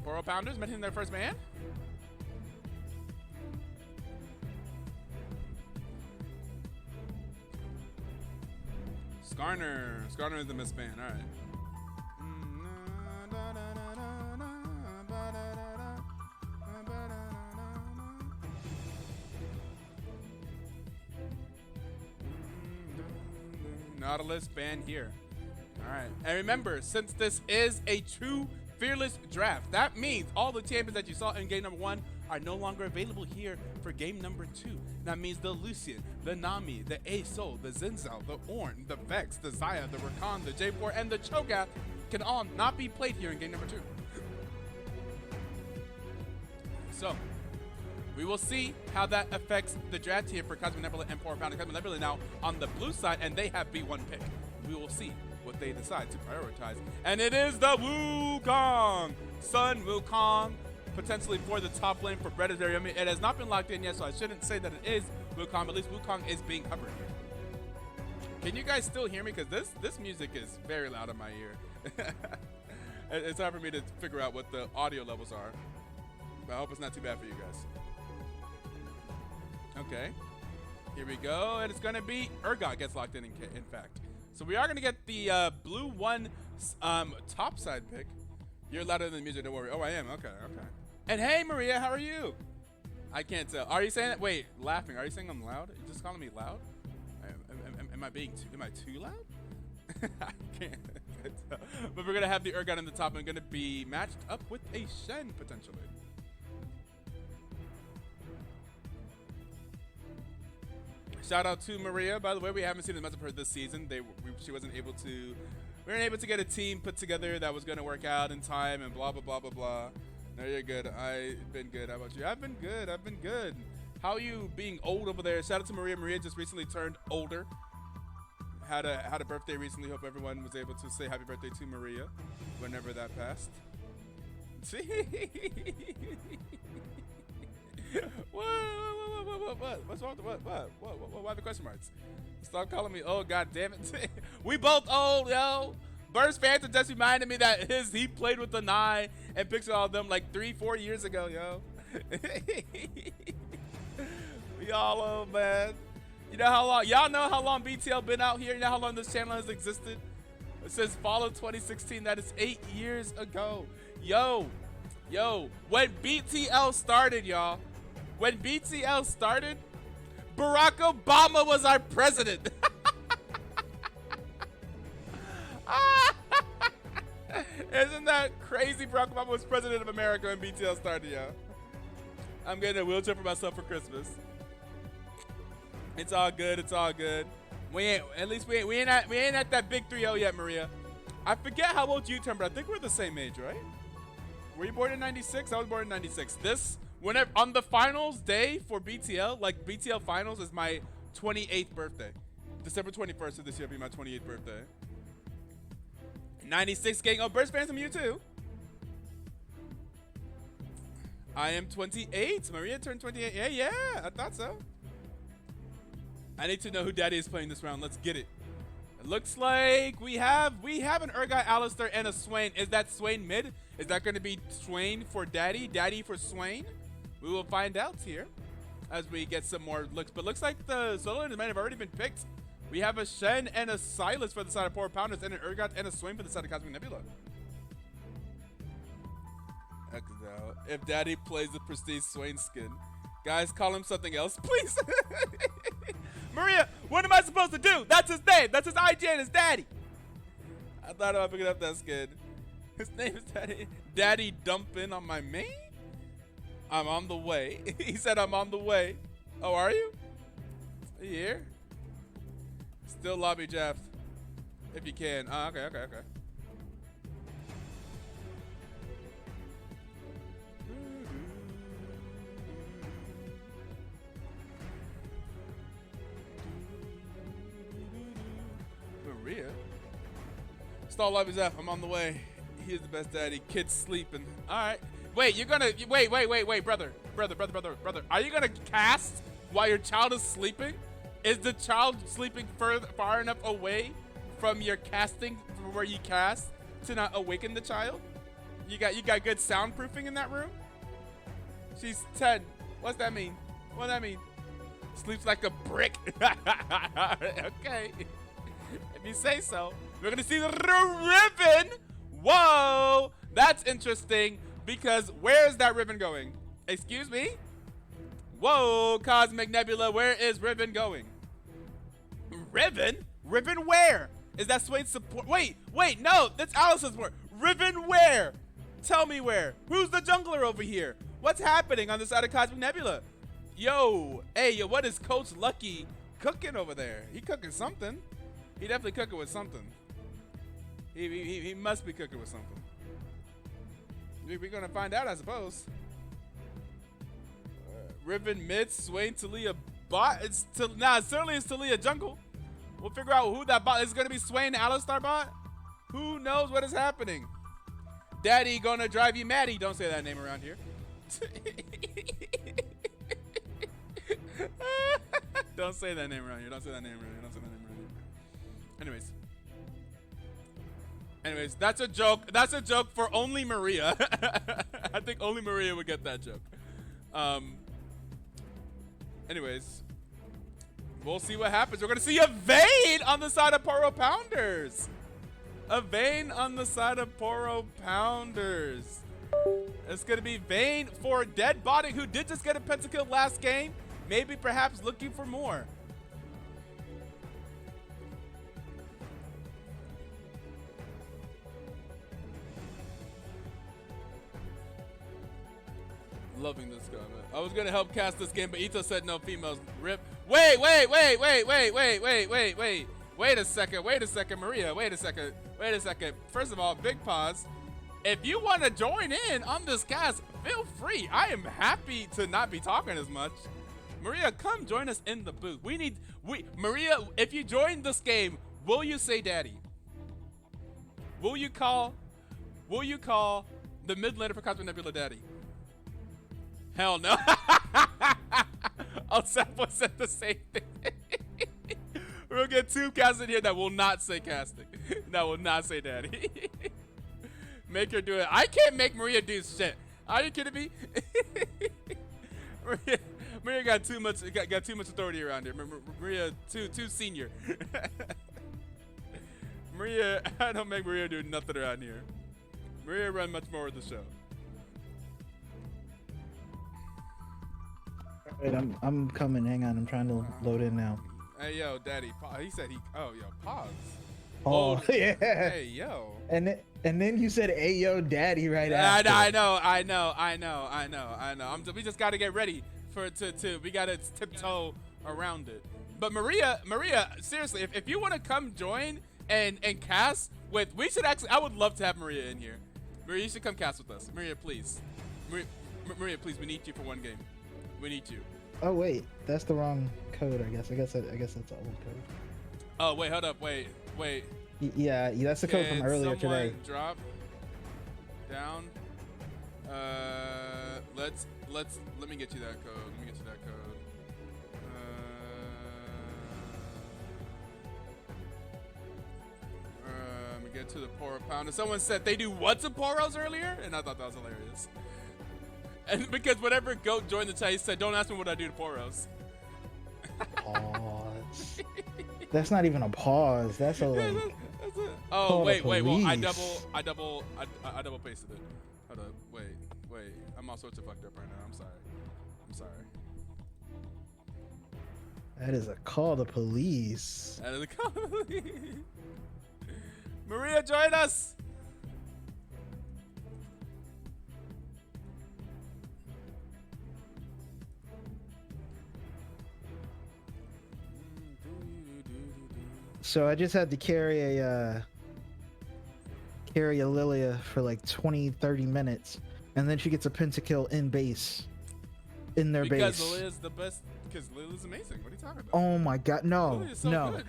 Poro Pounders mentioning their first ban. Skarner is the missed ban. All right. Nautilus ban here. All right. And remember, since this is a true fearless draft, that means all the champions that you saw in game number 1 are no longer available here for game number 2. That means the Lucian, the Nami, the Etoe, the Zinzao, the Ornn, the Vex, the Xayah, the Rakan, the J4, and the Cho'Gath can all not be played here in game number 2. So, we will see how that affects the draft here for Cosmic Nebula and Poro Pounders. Cosmic Nebula now on the blue side, and they have B1 pick. We will see what they decide to prioritize. And it is the Wukong! Sun Wukong, potentially for the top lane for Bread is very yummy. It has not been locked in yet, so I shouldn't say that it is Wukong, but at least Wukong is being covered here. Can you guys still hear me? Because this music is very loud in my ear. It's hard for me to figure out what the audio levels are. But I hope it's not too bad for you guys. Okay. Here we go. And it's going to be Urgot gets locked in fact. So we are going to get the blue 1 top side pick. You're louder than the music, don't worry. Oh, I am. Okay. And hey, Maria, how are you? I can't tell. Are you saying that? Wait, laughing. Are you saying I'm loud? Are you just calling me loud? Am I too loud? I can't tell. But we're going to have the Urgot in the top and going to be matched up with a Shen potentially. Shout out to Maria. By the way, we haven't seen as much of her this season. She wasn't able to. We weren't able to get a team put together that was going to work out in time and blah blah blah blah blah. No, you're good. I've been good. How about you? I've been good. How are you being old over there? Shout out to Maria. Maria just recently turned older. Had a birthday recently. Hope everyone was able to say happy birthday to Maria whenever that passed. What? What's wrong with what? Why the question marks? Stop calling me old, god damn it. We both old, yo. Burst Phantom just reminded me that he played with the 9 and picked all of them like 3-4 years ago, yo. We all old, man. You know how long? Y'all know how long BTL been out here? You know how long this channel has existed? It says fall of 2016. That is 8 years ago. Yo, when BTL started, y'all. When BTL started, Barack Obama was our president. Isn't that crazy? Barack Obama was president of America when BTL started, yo. I'm getting a wheelchair for myself for Christmas. It's all good. We ain't at that big 3-0 yet, Maria. I forget how old you turned, but I think we're the same age, right? Were you born in 96? I was born in 96. Whenever on the finals day for BTL, like BTL finals is my 28th birthday. December 21st of this year will be my 28th birthday. 96 gang. Oh, Burst Phantom, you too. I am 28. Maria turned 28. Yeah, I thought so. I need to know who Daddy is playing this round. Let's get it. It looks like we have an Urgot, Alistar, and a Swain. Is that Swain mid? Is that going to be Swain for Daddy? Daddy for Swain? We will find out here as we get some more looks. But looks like the solo lanes might have already been picked. We have a Shen and a Silas for the side of Poro Pounders, and an Urgot and a Swain for the side of Cosmic Nebula. If Daddy plays the Prestige Swain skin, guys, call him something else, please. Maria, what am I supposed to do? That's his name. That's his IGN, his Daddy. I thought about picking up that skin. His name is Daddy. Daddy dumping on my main? I'm on the way. He said I'm on the way. Oh, are you? Are you here? Still lobby Jeff. If you can. Okay. Maria. Stall lobbies F. I'm on the way. He's the best daddy. Kids sleeping. All right. Wait, you're gonna wait, brother. Are you gonna cast while your child is sleeping? Is the child sleeping far enough away from your casting from where you cast to not awaken the child? You got good soundproofing in that room? She's 10. What's that mean? What does that mean? Sleeps like a brick. Okay. If you say so. We're gonna see the ribbon. Whoa, that's interesting because where's that ribbon going? Excuse me? Whoa, Cosmic Nebula, where is ribbon going? Ribbon? Ribbon where? Is that Swain's support? Wait, no, that's Alice's support. Ribbon where? Tell me where. Who's the jungler over here? What's happening on the side of Cosmic Nebula? Yo, what is Coach Lucky cooking over there? He cooking something. He definitely cooking with something. He must be cooking with something. We're gonna find out, I suppose. Riven mid, Swain, Talia bot. Certainly it's Talia jungle. We'll figure out who that bot is. Gonna be Swain Alistar bot. Who knows what is happening? Daddy gonna drive you Maddie. Don't say that name around here. Don't say that name around here. Don't say that name around here. Don't say that name around here. Anyways, that's a joke. That's a joke for only Maria. I think only Maria would get that joke. Anyways, we'll see what happens. We're gonna see a Vayne on the side of Poro Pounders. A Vayne on the side of Poro Pounders. It's gonna be Vayne for Dead Body, who did just get a pentakill last game. Maybe perhaps looking for more. Loving this comment. I was gonna help cast this game, but Etoe said no females. Rip. Wait a second, Maria. Wait a second. First of all, big pause. If you want to join in on this cast, feel free. I am happy to not be talking as much. Maria, come join us in the booth. Maria, if you join this game, will you say daddy? Will you call the mid laner for Cosmic Nebula daddy? Hell no. Alsapo said the same thing. We're gonna get two casts in here that will not say casting. That will not say daddy. Make her do it. I can't make Maria do shit. Are you kidding me? Maria got too much authority around here. Maria too senior. Maria, I don't make Maria do nothing around here. Maria run much more of the show. Wait, I'm coming. Hang on, I'm trying to load in now. Hey yo, daddy. He said he. Oh yo, pause. Oh yeah. Hey yo. And then you said, "Hey yo, daddy," right after. I know. We just gotta get ready for it to. We gotta tiptoe around it. But Maria, seriously, if you want to come join and cast with, we should actually. I would love to have Maria in here. Maria, you should come cast with us. Maria, please. Maria, please. We need you for one game. We need you. Oh wait, that's the wrong code. I guess that's the old code. Oh wait, hold up, wait. Yeah, that's the code from earlier today. Drop down. Let me get you that code. Let me get to the Poro Pounder. Someone said they do what to Poros earlier, and I thought that was hilarious. And because whenever Goat joined the chat, he said, "Don't ask me what I do to Poros." Pause. That's not even a pause. That's a like. That's it. Oh wait. Well, I double pasted it. Hold up. Wait. I'm all sorts of fucked up right now. I'm sorry. That is a call to police. That is a call to police. Maria, join us. So I just had to carry a Lilia for like 20, 30 minutes, and then she gets a pentakill in base, in their Because base. Lilia's the best. Because Lilia's amazing. What are you talking about? Oh my god, no, Lilia's so no. good.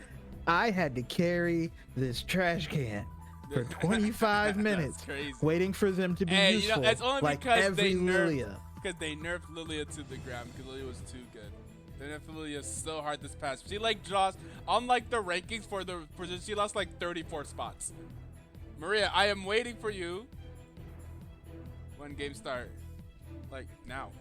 I had to carry this trash can for 25 minutes, crazy. waiting for them to be Hey, useful. you know, it's only like because every they nerfed. Lilia. Because they nerfed Lilia to the ground. Because Lilia was too good. They nerfed Lilia so hard this past. She like lost, unlike the rankings for she lost like 34 spots. Maria, I am waiting for you. When games start, like now.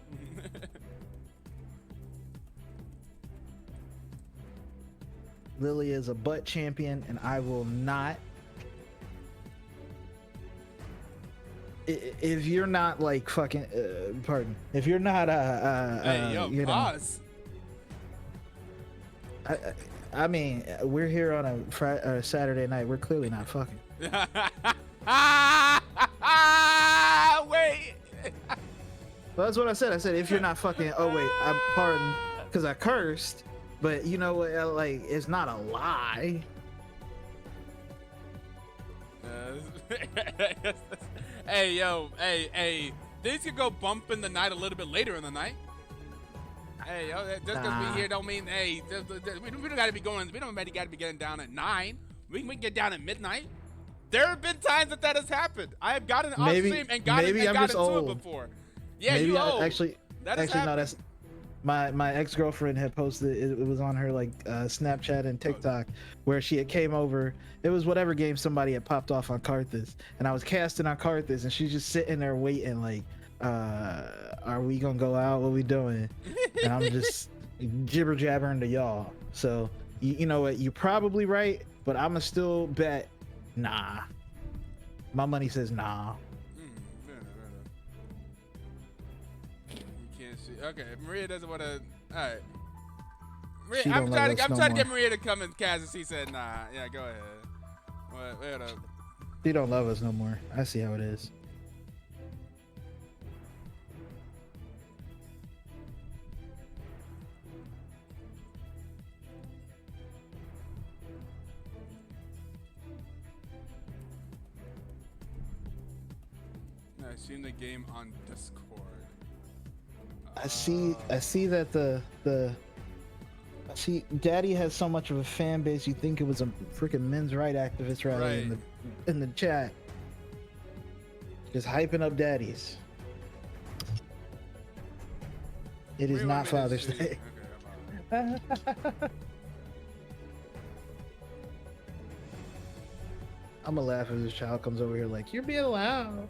Lilia is a butt champion, and I will not. If you're not like fucking, pardon. If you're not Hey, yo, you know, pause. I mean, we're here on a Saturday night. We're clearly not fucking. Wait. Well, that's what I said. I said if you're not fucking. Oh wait, I'm pardon, because I cursed. But you know what? Like, it's not a lie. Hey, yo, hey. Things could go bump in the night a little bit later in the night. Hey, yo, just because we here don't mean, hey, we don't gotta be going. We don't gotta be getting down at 9. We can get down at midnight. There have been times that has happened. I have gotten off stream and gotten into it before. Yeah, maybe you old. Actually, no. That's my ex-girlfriend had posted. It was on her like Snapchat and TikTok, where she had came over. It was whatever game somebody had popped off on Karthus, and I was casting on Karthus, and she's just sitting there waiting, like, are we gonna go out? What we doing? And I'm just jibber jabbering to y'all. So you know what? You're probably right, but I'ma still bet nah. My money says nah. You can't see. Okay, Maria doesn't want to. All right. Maria, She I'm don't trying love to. us I'm no trying to more. get Maria to come in cast, and she said nah. Yeah, go ahead. Wait up. She don't love us no more. I see how it is. No, I've seen the game on Discord. I see that Daddy has so much of a fan base. You think it was a freaking men's right activist rally Right. in the chat, just hyping up daddies. It is Maria not wanted me to Father's see. Day. Okay, I'm out. I'm gonna laugh if this child comes over here like, you're being loud.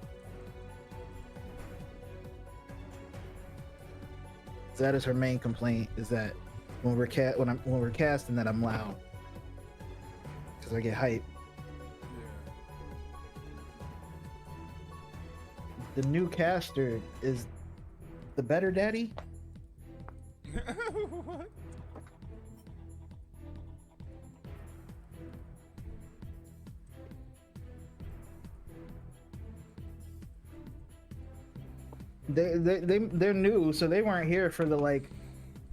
So that is her main complaint, is that when we're casting that I'm loud, because I get hype. The new caster is the better daddy. Yeah. What? They're new, so they weren't here for the like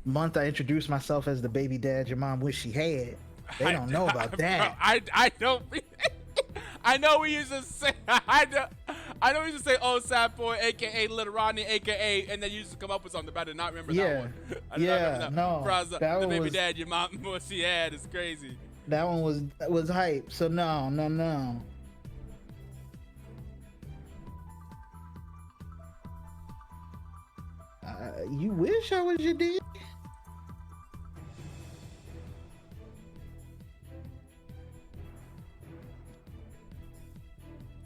month I introduced myself as the baby dad your mom wish she had. They don't know about that. I don't. I know we used to say. I know we used to say, "Oh, sad boy," aka Little Rodney, aka, and then you used to come up with something. But I did not remember that one. I did not remember that. No, Brazza, that the one baby was, dad your mom what she had is crazy. that one was hype. So no. You wish I was your dad.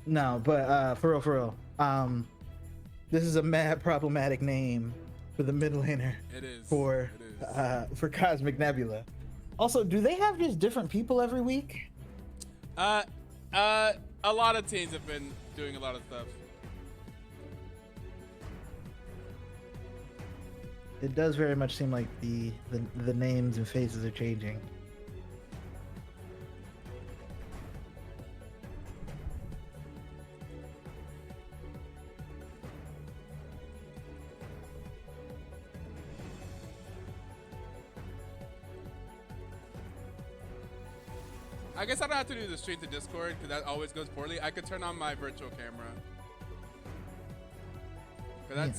No, but for real. This is a mad problematic name for the mid laner. It is. For It is. For Cosmic Nebula. Also, do they have just different people every week? A lot of teams have been doing a lot of stuff. It does very much seem like the names and faces are changing. I guess I don't have to do the stream to Discord because that always goes poorly. I could turn on my virtual camera. But that,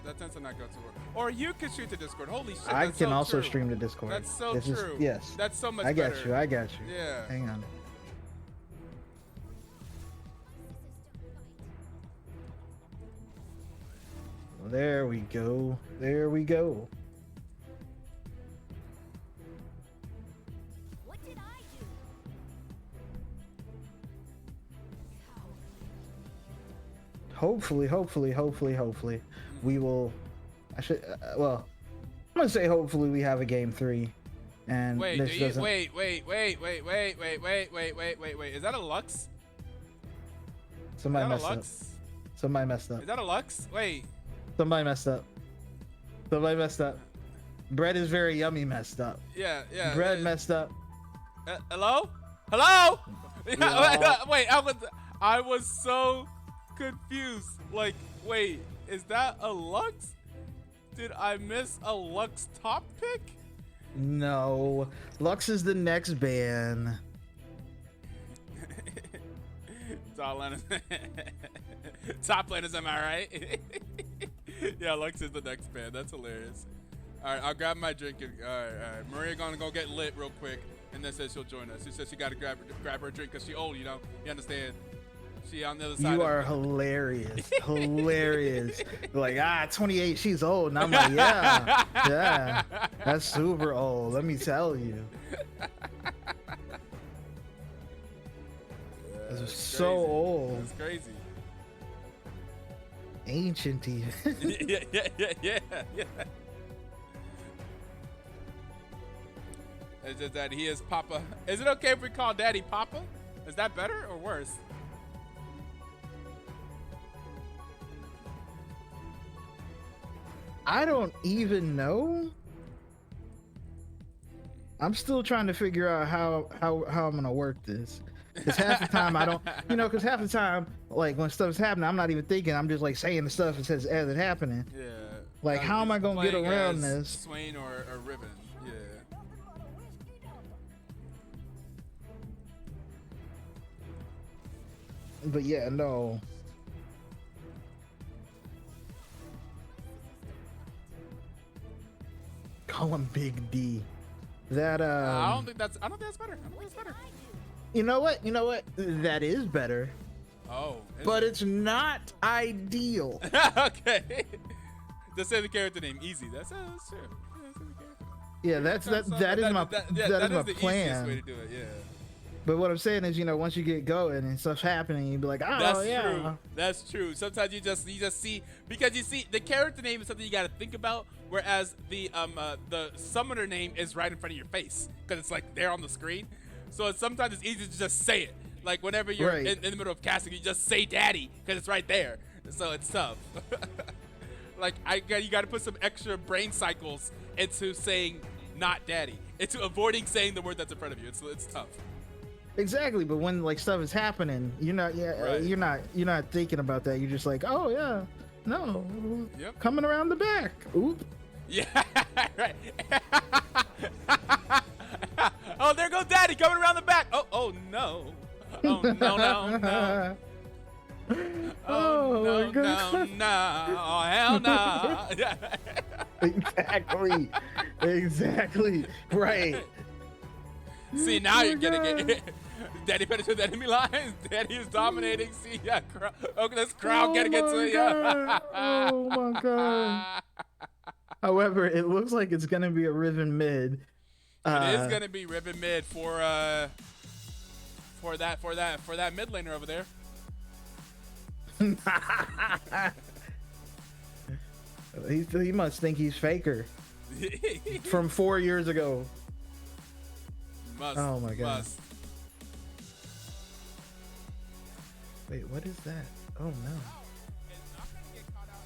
that tends to not go to work. Or you can stream to Discord. Holy shit! I that's can so also true. stream to Discord. That's so This true. Yes. That's so much I got better. you. I got you. Yeah. Hang on. There we go. There we go. What did I do? Hopefully, we will. Well, I'm gonna say hopefully we have a game 3, and Wait, this doesn't. wait. Is that a Lux? Somebody Is that a messed up. Lux? Somebody messed up. Is that a Lux? Wait. Somebody messed up. Somebody messed up. Bread is very yummy messed up. Yeah. Bread messed up. Hello? Hello? Yeah. Wait, I was so confused. Like, wait, is that a Lux? Did I miss a Lux top pick? No. Lux is the next ban. Top laners, am I right? Yeah, Lux is the next ban. That's hilarious. All right, I'll grab my drink. All right. Maria gonna go get lit real quick, and then says she'll join us. She says she gotta grab her drink because she old, you know. You understand? She on the other side. You are hilarious. Hilarious. Like, 28, she's old. And I'm like, yeah. That's super old. Let me tell you. That's so old. That's crazy. Ancient even. yeah. It's just that he is Papa. Is it okay if we call Daddy Papa? Is that better or worse? I don't even know. I'm still trying to figure out how I'm gonna work this. Because half the time I don't, because half the time, like when stuff's happening, I'm not even thinking. I'm just like saying the stuff as it's happening. Yeah. Like, how am I gonna get Playing around as this? Swain or Riven. Yeah. But yeah, no. Call him Big D. That I don't think that's better. I don't think that's better. You know what? That is better. Oh. But it's not ideal. Okay. Just say the character name. Easy. That's true. Yeah, that is my the plan. easiest way to do it. Yeah. But what I'm saying is, once you get going and stuff's happening, you'd be like, oh, That's yeah. true. That's true. Sometimes you just see, because you see the character name is something you got to think about, whereas the summoner name is right in front of your face because it's like there on the screen. So sometimes it's easy to just say it. Like whenever you're Right. in the middle of casting, you just say "daddy" because it's right there. So it's tough. Like you got to put some extra brain cycles into saying "not daddy," into avoiding saying the word that's in front of you. It's tough. Exactly, but when like stuff is happening, you're not thinking about that. You're just like, oh yeah, no, Yep. coming around the back. Oop. Yeah, right. Oh, there goes Daddy coming around the back. Oh no. Oh no. Oh, no, my God. no. Oh hell no. Exactly. Right. See, now Oh, you're my getting God. it. Daddy better to the enemy lines. Daddy is dominating. See, yeah. This crowd getting into it. Yeah. Oh my God. However, it looks like it's gonna be a Riven mid. It is gonna be Riven mid for that mid laner over there. He must think he's Faker from 4 years ago. Oh my God. Must. Wait, what is that? Oh no.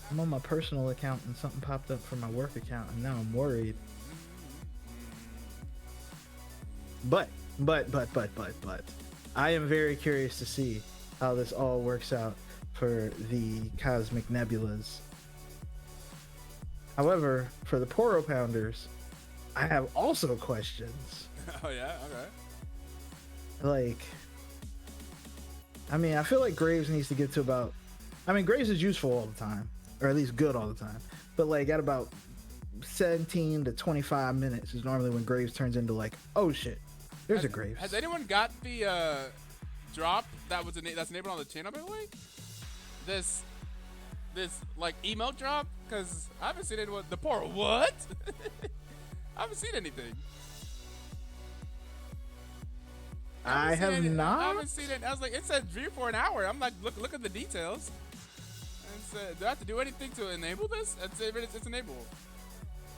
I'm on my personal account and something popped up for my work account and now I'm worried. But I am very curious to see how this all works out for the Cosmic Nebulas. However, for the Poro Pounders, I have also questions. Oh yeah, okay. like, I mean, I feel like Graves needs to get to about. I mean, Graves is useful all the time, or at least good all the time. But like at about 17 to 25 minutes is normally when Graves turns into like, oh shit, there's a Graves. Has anyone got the drop that's enabled on the channel, by the way? This like emote drop? Because I haven't seen anyone. The Poro, what? I haven't seen anything. I have not. I haven't seen it. I was like, it said view for an hour. I'm like, look at the details. And it do I have to do anything to enable this? It's enabled.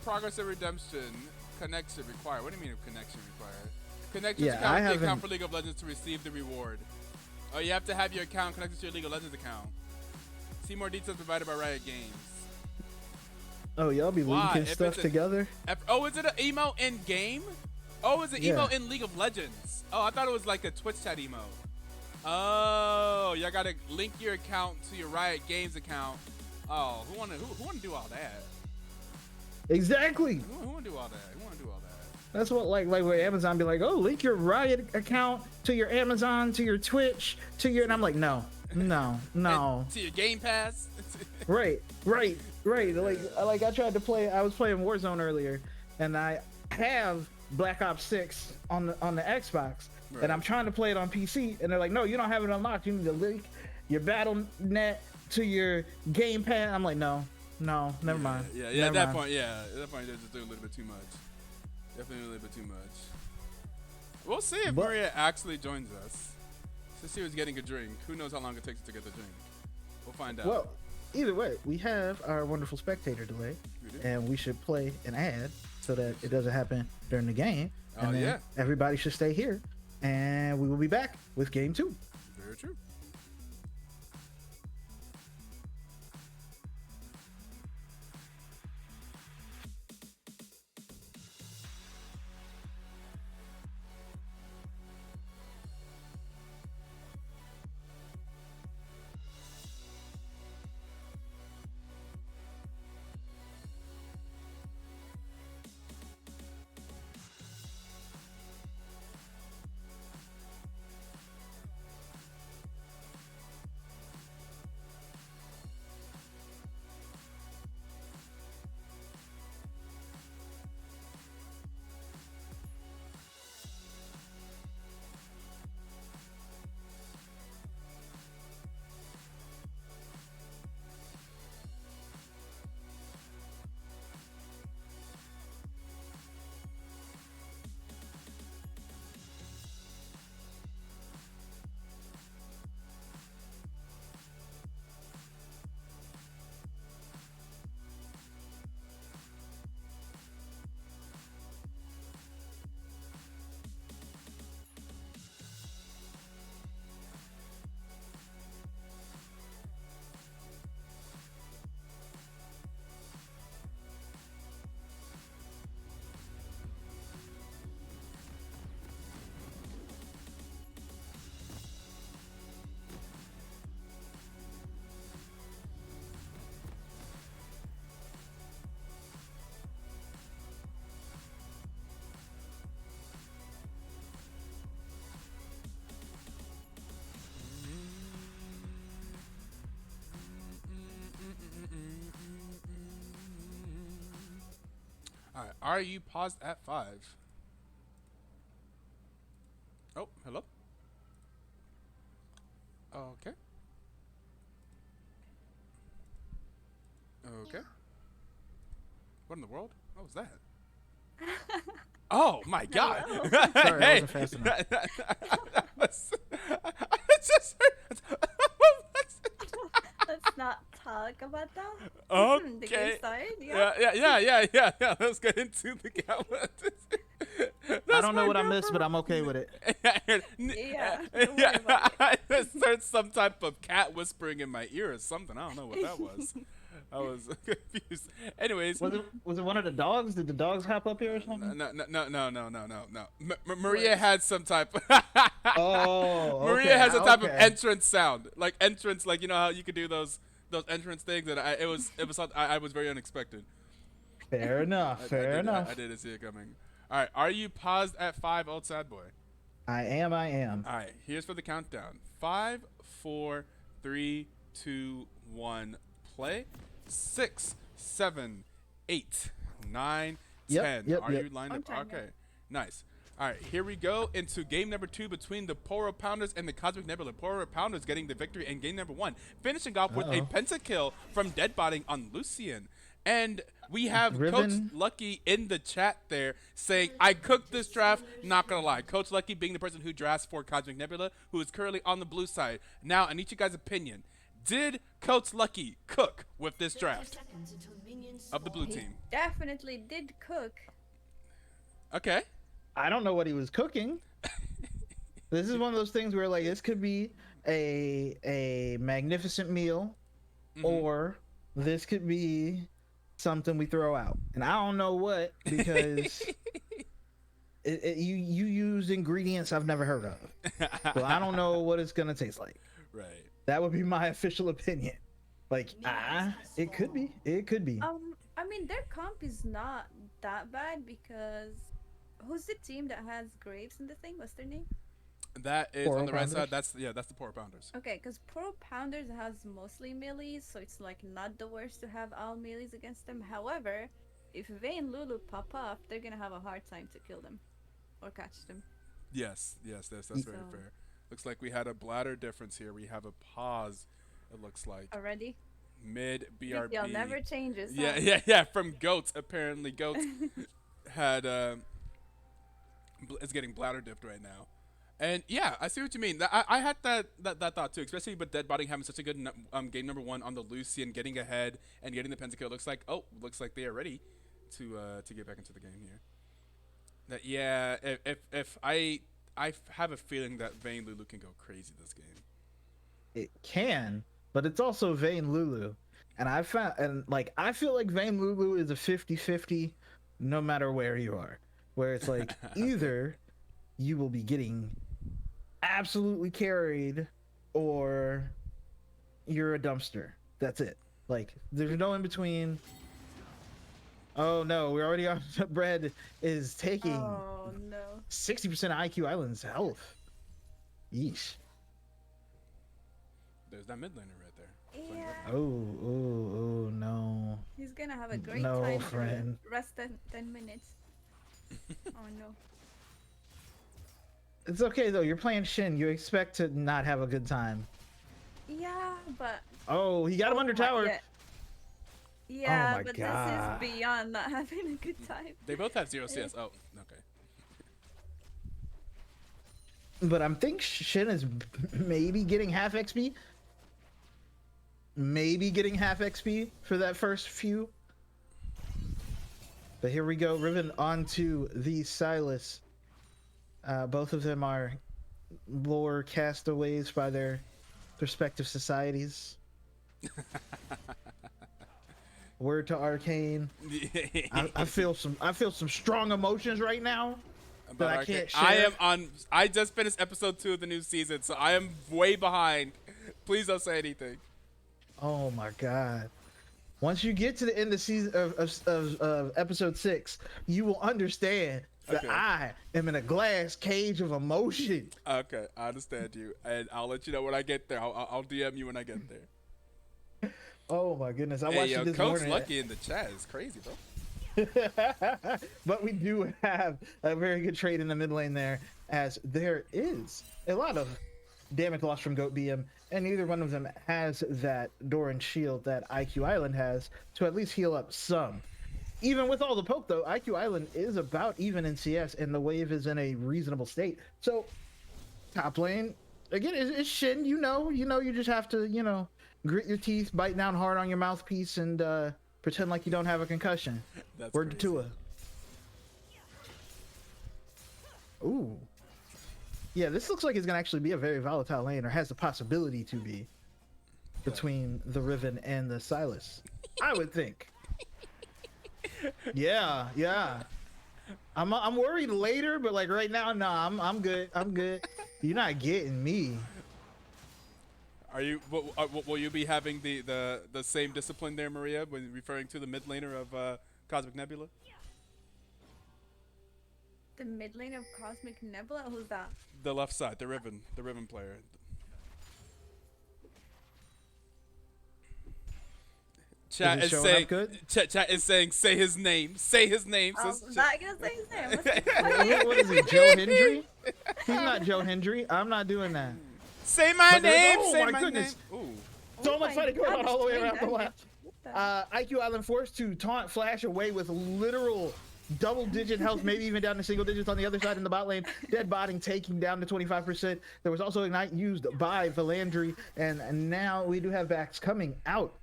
Progress of redemption. Connection required. What do you mean connection required? Connect your account to the account for League of Legends to receive the reward. Oh, you have to have your account connected to your League of Legends account. See more details provided by Riot Games. Oh, y'all be linking stuff together? Oh, is it an emote in game? Oh, is it emote in League of Legends? Oh, I thought it was like a Twitch chat emote. Oh, y'all gotta link your account to your Riot Games account. Oh, who wanna do all that? Exactly. Who wanna do all that? Who wanna do all that? That's what like where Amazon be like, oh, link your Riot account to your Amazon, to your Twitch, to your, and I'm like, no. To your Game Pass. Right. Like I tried to play. I was playing Warzone earlier, and I have Black Ops 6 on the Xbox, and I'm trying to play it on PC, and they're like, no, you don't have it unlocked. You need to link your BattleNet to your Game Pass. I'm like, no, never mind. At that point, they're just doing a little bit too much. Definitely a little bit too much. We'll see if Maria actually joins us. Since she was getting a drink, who knows how long it takes to get the drink? We'll find out. Well, either way, we have our wonderful spectator delay, and we should play an ad so that it doesn't happen during the game. And then everybody should stay here, and we will be back with game 2. Very true. All right, are you paused at 5? Oh, hello? Okay. Okay. What in the world? What was that? Oh my God! Sorry, I wasn't fast enough. Let's not talk about that. Okay. The game started. Yeah. Let's get into the gala. I don't know what I missed, but I'm okay with it. Yeah. Don't worry about it. I just heard some type of cat whispering in my ear or something. I don't know what that was. I was confused. Anyways, Was it one of the dogs? Did the dogs hop up here or something? No. Maria had some type. Oh, Maria has a type of entrance sound, like entrance, like you know how you could do those entrance things. And I was very unexpected. Fair enough. I didn't see it coming. All right, are you paused at 5, old sad boy? I am. I am. All right, here's for the countdown. 5, 4, 3, 2, 1, play. 6, 7, 8, 9, Yep, 10. yep, Are yep. you lined On up? time, yeah. Okay, nice. All right, here we go into game number 2 between the Poro Pounders and the Cosmic Nebula. Poro Pounders getting the victory in game number 1, finishing off with a Uh-oh. pentakill from deadbotting on Lucian. And we have Coach Riven. Lucky in the chat there saying, I cooked this draft, not gonna lie. Coach Lucky being the person who drafts for Cosmic Nebula, who is currently on the blue side. Now, I need you guys' opinion. Did Coach Lucky cook with this draft of the blue team? Definitely did cook. Okay. I don't know what he was cooking. This is one of those things where like this could be a magnificent meal, or this could be something we throw out, and I don't know what because you use ingredients I've never heard of, so I don't know what it's gonna taste like. Right. That would be my official opinion. Like it could be. It could be. I mean, their comp is not that bad because who's the team that has grapes in the thing? What's their name? That is Poro on the right side. Pounders? That's the Poro Pounders. Okay, because Pro Pounders has mostly melees, so it's like not the worst to have all melees against them. However, if Vayne and Lulu pop up, they're gonna have a hard time to kill them or catch them. Yes, that's very So- fair. Looks like we had a bladder difference here. We have a pause. It looks like Already? mid BRB. BTL never changes. huh? Yeah. From goats, apparently goats had is getting bladder dipped right now, and yeah, I see what you mean. I had that thought too, especially with Deadbody having such a good game number 1 on the Lucian, getting ahead and getting the pentakill. Looks like they are ready to get back into the game here. That yeah, if I have a feeling that Vayne Lulu can go crazy this game. It can, but it's also Vayne Lulu. And I feel like Vayne Lulu is a 50-50 no matter where you are. Where it's like either you will be getting absolutely carried or you're a dumpster. That's it. Like there's no in between. Oh no, we're already on. Bread is taking Oh no. 60% of IQ Island's health. Yeesh. There's that mid laner right there. Yeah. Oh no. He's gonna have a great No, time. friend. Rest 10 minutes. Oh no. It's okay though. You're playing Shin. You expect to not have a good time. Yeah, but. Oh, he got him under my- tower. Yeah, yeah my but God. this is beyond not having a good time. They both have 0 CS. Oh, okay. But I'm think Shin is maybe getting half XP. Maybe getting half XP for that first few. But here we go. Riven onto the Silas. Both of them are lore castaways by their respective societies. Word to Arcane. I feel some strong emotions right now that I can't share. I just finished episode 2 of the new season, so I am way behind. Please don't say anything. Oh my god. Once you get to the end of season of episode 6, you will understand that Okay. I am in a glass cage of emotion. Okay, I understand you, and I'll let you know when I get there. I'll DM you when I get there. Oh my goodness. I Hey, watched yo, it this Coach morning. Lucky in the chat is crazy, bro. But we do have a very good trade in the mid lane there, as there is a lot of damage loss from Goat BM, and neither one of them has that Doran shield that IQ Island has to at least heal up some. Even with all the poke though, IQ Island is about even in CS, and the wave is in a reasonable state. So top lane again is Shin. You just have to grit your teeth, bite down hard on your mouthpiece, and pretend like you don't have a concussion. That's Word crazy. to Tua. Ooh. Yeah, this looks like it's gonna actually be a very volatile lane, or has the possibility to be, between the Riven and the Silas. I would think. Yeah. I'm worried later, but like right now, nah, I'm good. I'm good. You're not getting me. Are you? Will you be having the same discipline there, Maria, when referring to the mid laner of Cosmic Nebula? The mid lane of Cosmic Nebula? Who's that? The left side, the Riven player. Chat it is showing saying, up good? chat is saying, say his name, say his name. I'm Says not gonna say his name. What is he, Joe Hendry? He's not Joe Hendry. I'm not doing that. say my But there's- name, oh say my my goodness. name. Ooh. So much fighting going on all the way around the left. left. IQ Island forced to taunt Flash away with literal double-digit health, maybe even down to single digits on the other side in the bot lane. Dead botting taking down to 25%. There was also Ignite used by Valandry, and now we do have backs coming out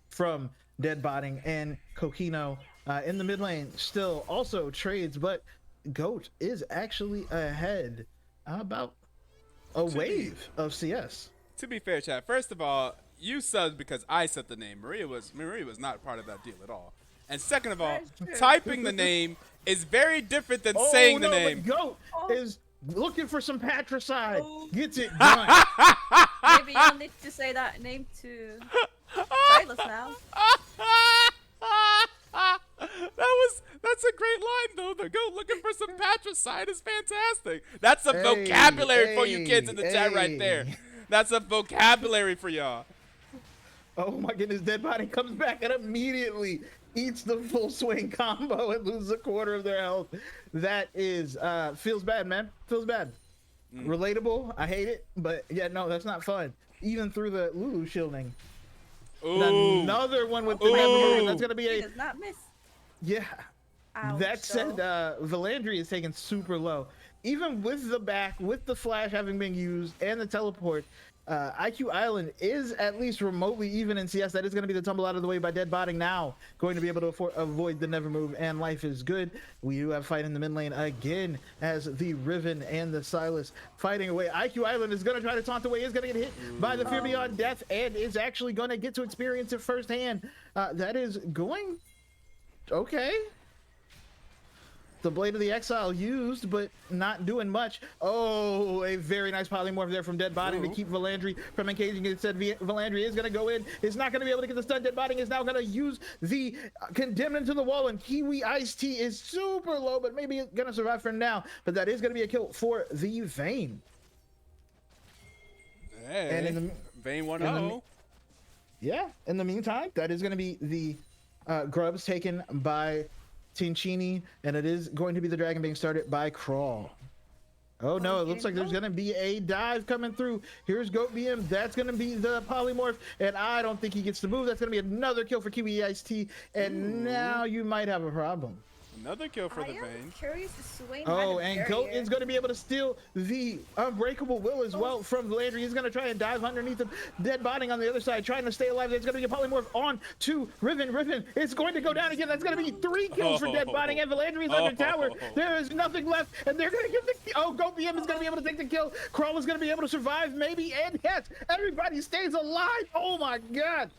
from Dead botting and Kokino in the mid lane. Still also trades, but Goat is actually ahead about a wave of CS. To be fair, chat. First of all, you subbed because I said the name. Maria was not part of that deal at all. And second of all, That's true. typing the name is very different than saying the no, name. but Goat Oh. is looking for some patricide. Oh. Gets it done. Maybe you'll need to say that name to Silas now. That's a great line though. The goat looking for some patricide is fantastic. That's some Hey, vocabulary for you kids in the chat right hey. there. That's a vocabulary for y'all. Oh my goodness, Dead Body comes back and immediately eats the full swing combo and loses a quarter of their health. That is feels bad, man. Feels bad. Relatable. I hate it, but yeah, no, that's not fun. Even through the Lulu shielding. Ooh. Another one with the Ooh. Nebula. That's gonna be He a does not miss. yeah. Ouch, That said, though. Valandry is taken super low. Even with the back, with the flash having been used and the teleport, IQ Island is at least remotely even in CS. That is going to be the tumble out of the way by Dead Botting now. Going to be able to avoid the never move, and life is good. We do have fight in the mid lane again as the Riven and the Silas fighting away. IQ Island is going to try to taunt away, is going to get hit by the Fear Beyond Death, and is actually going to get to experience it firsthand. That is going okay. The Blade of the Exile used, but not doing much. Oh, a very nice polymorph there from Dead Botting to keep Valandry from engaging. Instead, Valandry is going to go in. Is not going to be able to get the stun. Dead Botting is now going to use the condemn into the wall, and Kiwi Ice Tea is super low, but maybe going to survive for now. But that is going to be a kill for the Vayne. Hey, And in the- Vayne 1 in the- 0. Yeah, in the meantime, that is going to be the grubs taken by Tincini, and it is going to be the dragon being started by Crawl. Oh no, it looks like there's going to be a dive coming through. Here's Goat BM. That's going to be the polymorph, and I don't think he gets to move. That's going to be another kill for Kiwi Ice Tea, and now you might have a problem. Another kill for I the am Vayne. curious if Swain Oh, had a and Goat barrier. is going to be able to steal the Unbreakable Will as well from Landry. He's going to try and dive underneath him. Dead Botting on the other side, trying to stay alive. There's going to be a polymorph on to Riven. Riven is going to go down again. That's going to be 3 kills for Dead Botting, and Valandry is under tower. There is nothing left, and they're going to get the oh, Goat BM is going to be able to take the kill. Crawl is going to be able to survive, maybe, and yes, everybody stays alive. Oh my God.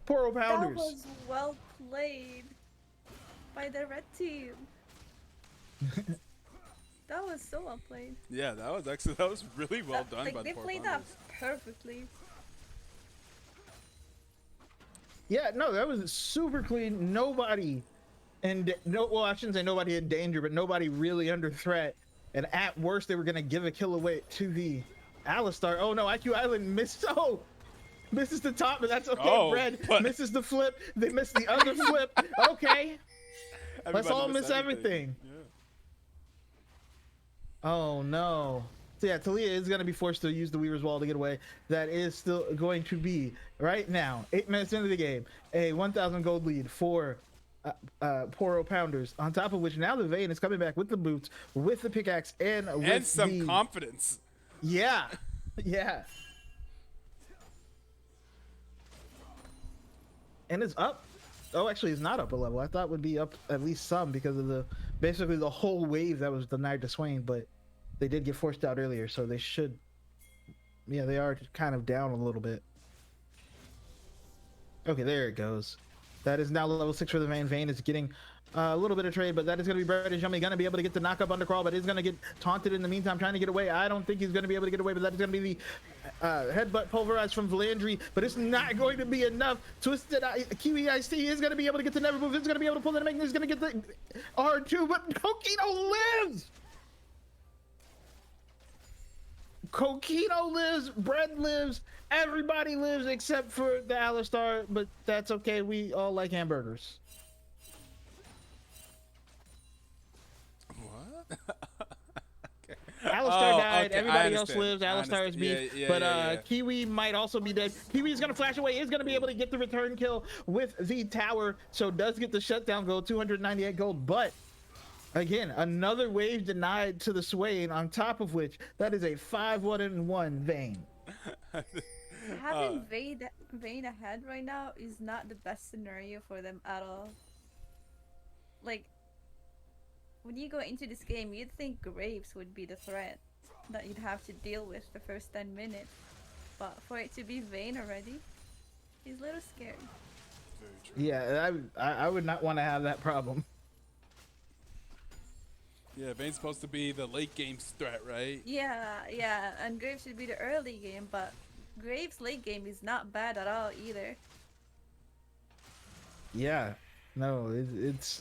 Poro That Pounders. was well played by the red team. That was so well played. Yeah, that was really well done Like, by the they Poro played that Pounders. perfectly. Yeah, no, that was super clean. Nobody, and no, well, I shouldn't say nobody in danger, but nobody really under threat. And at worst, they were gonna give a kill away to the Alistar. Oh no, IQ Island missed. Oh, misses the top, but that's okay. Oh, Red but- misses the flip. They missed the other flip. Okay, let's Everybody all missed miss everything. Yeah. Oh no. So yeah, Talia is going to be forced to use the Weaver's Wall to get away. That is still going to be, right now, 8 minutes into the game, a 1,000 gold lead for Poro Pounders. On top of which, now the Vayne is coming back with the boots, with the pickaxe, and with And some the... confidence. Yeah, yeah. And it's up. Oh, actually, it's not up a level. I thought it would be up at least some because of the basically the whole wave that was denied to Swain, but they did get forced out earlier, so they should. Yeah, they are kind of down a little bit. Okay, there it goes. That is now level 6 for the Vayne. Vayne is getting a little bit of trade, but that is going to be British Yummy. Going to be able to get the knock up under Crawl, but he's going to get taunted in the meantime, trying to get away. I don't think he's going to be able to get away, but that is going to be the headbutt pulverized from Valandry, but it's not going to be enough. Twisted Kiwi Ice T is going to be able to get the never move. It's going to be able to pull the make. He's going to get the R2, but Kokino lives. Kokino lives. Bread lives. Everybody lives except for the Alistar, but that's okay. We all like hamburgers. What? Alistar died. Okay, Everybody else lives. Alistar is beef. Yeah, but yeah. Kiwi might also be dead. Kiwi is going to flash away. Is going to be able to get the return kill with the tower. So does get the shutdown gold, 298 gold. But again, another wave denied to the Swain. On top of which, that is a 5-1-1 Vayne. Having Vayne ahead right now is not the best scenario for them at all. Like, when you go into this game, you'd think Graves would be the threat that you'd have to deal with the first 10 minutes. But for it to be Vayne already, he's a little scary. Yeah, I would not want to have that problem. Yeah, Vayne's supposed to be the late game threat, right? Yeah, and Graves should be the early game, but Graves' late game is not bad at all either. Yeah, no, it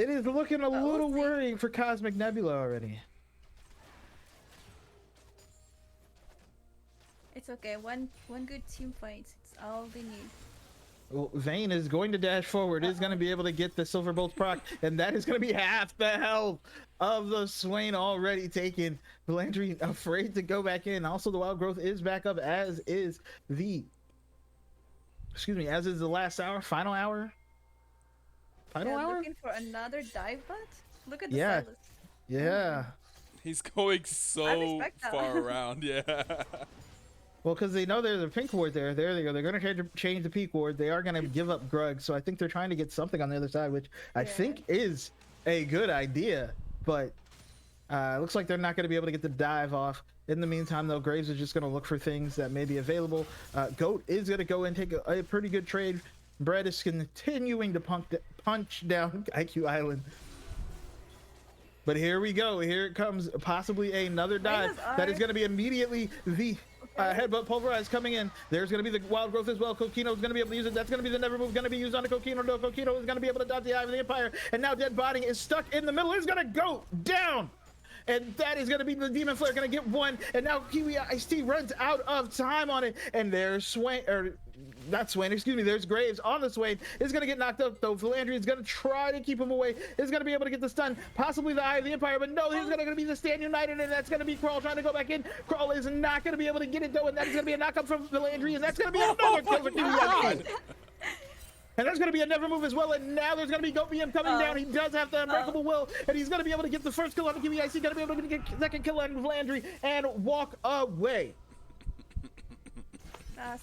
is looking a little worrying for Cosmic Nebula already. It's okay, one good team fight, it's all they need. Well, Vayne is going to dash forward, is going to be able to get the Silver Bolt proc, and that is going to be half the health of the Swain already taken. Valandry afraid to go back in. Also, the Wild Growth is back up, as is the last hour, final hour. Looking for another dive bot? Look at the Silas. Yeah. He's going so far around, yeah. Well, because they know there's a pink ward there. There they go. They're going to change the peak ward. They are going to give up Grug. So I think they're trying to get something on the other side, which I think is a good idea. But looks like they're not going to be able to get the dive off. In the meantime, though, Graves is just going to look for things that may be available. Goat is going to go and take a pretty good trade. Bread is continuing to punch down IQ Island. But here we go. Here it comes, possibly another dive. That is going to be immediately the headbutt pulverized coming in. There's going to be the Wild Growth as well. Kokino is going to be able to use it. That's going to be the never move going to be used on the Kokino. No, Kokino is going to be able to dodge the Eye of the Empire. And now Dead Body is stuck in the middle. It's going to go down. And that is going to be the Demon Flare going to get one. And now Kiwi Ice T runs out of time on it. And there's there's Graves on the Swain. Is going to get knocked up, though. Valandry is going to try to keep him away. Is going to be able to get the stun. Possibly the Eye of the Empire. But no, he's going to be the Stand United. And that's going to be Crawl trying to go back in. Crawl is not going to be able to get it, though. And that is going to be a knockup from Valandry. And that's going to be another kill for Kiwi Ice T. And there's going to be a never move as well, and now there's going to be Goat BM coming down. He does have the Unbreakable Will, and he's going to be able to get the first kill on the Kiwi Ice. He's going to be able to get the second kill on Valandry and walk away.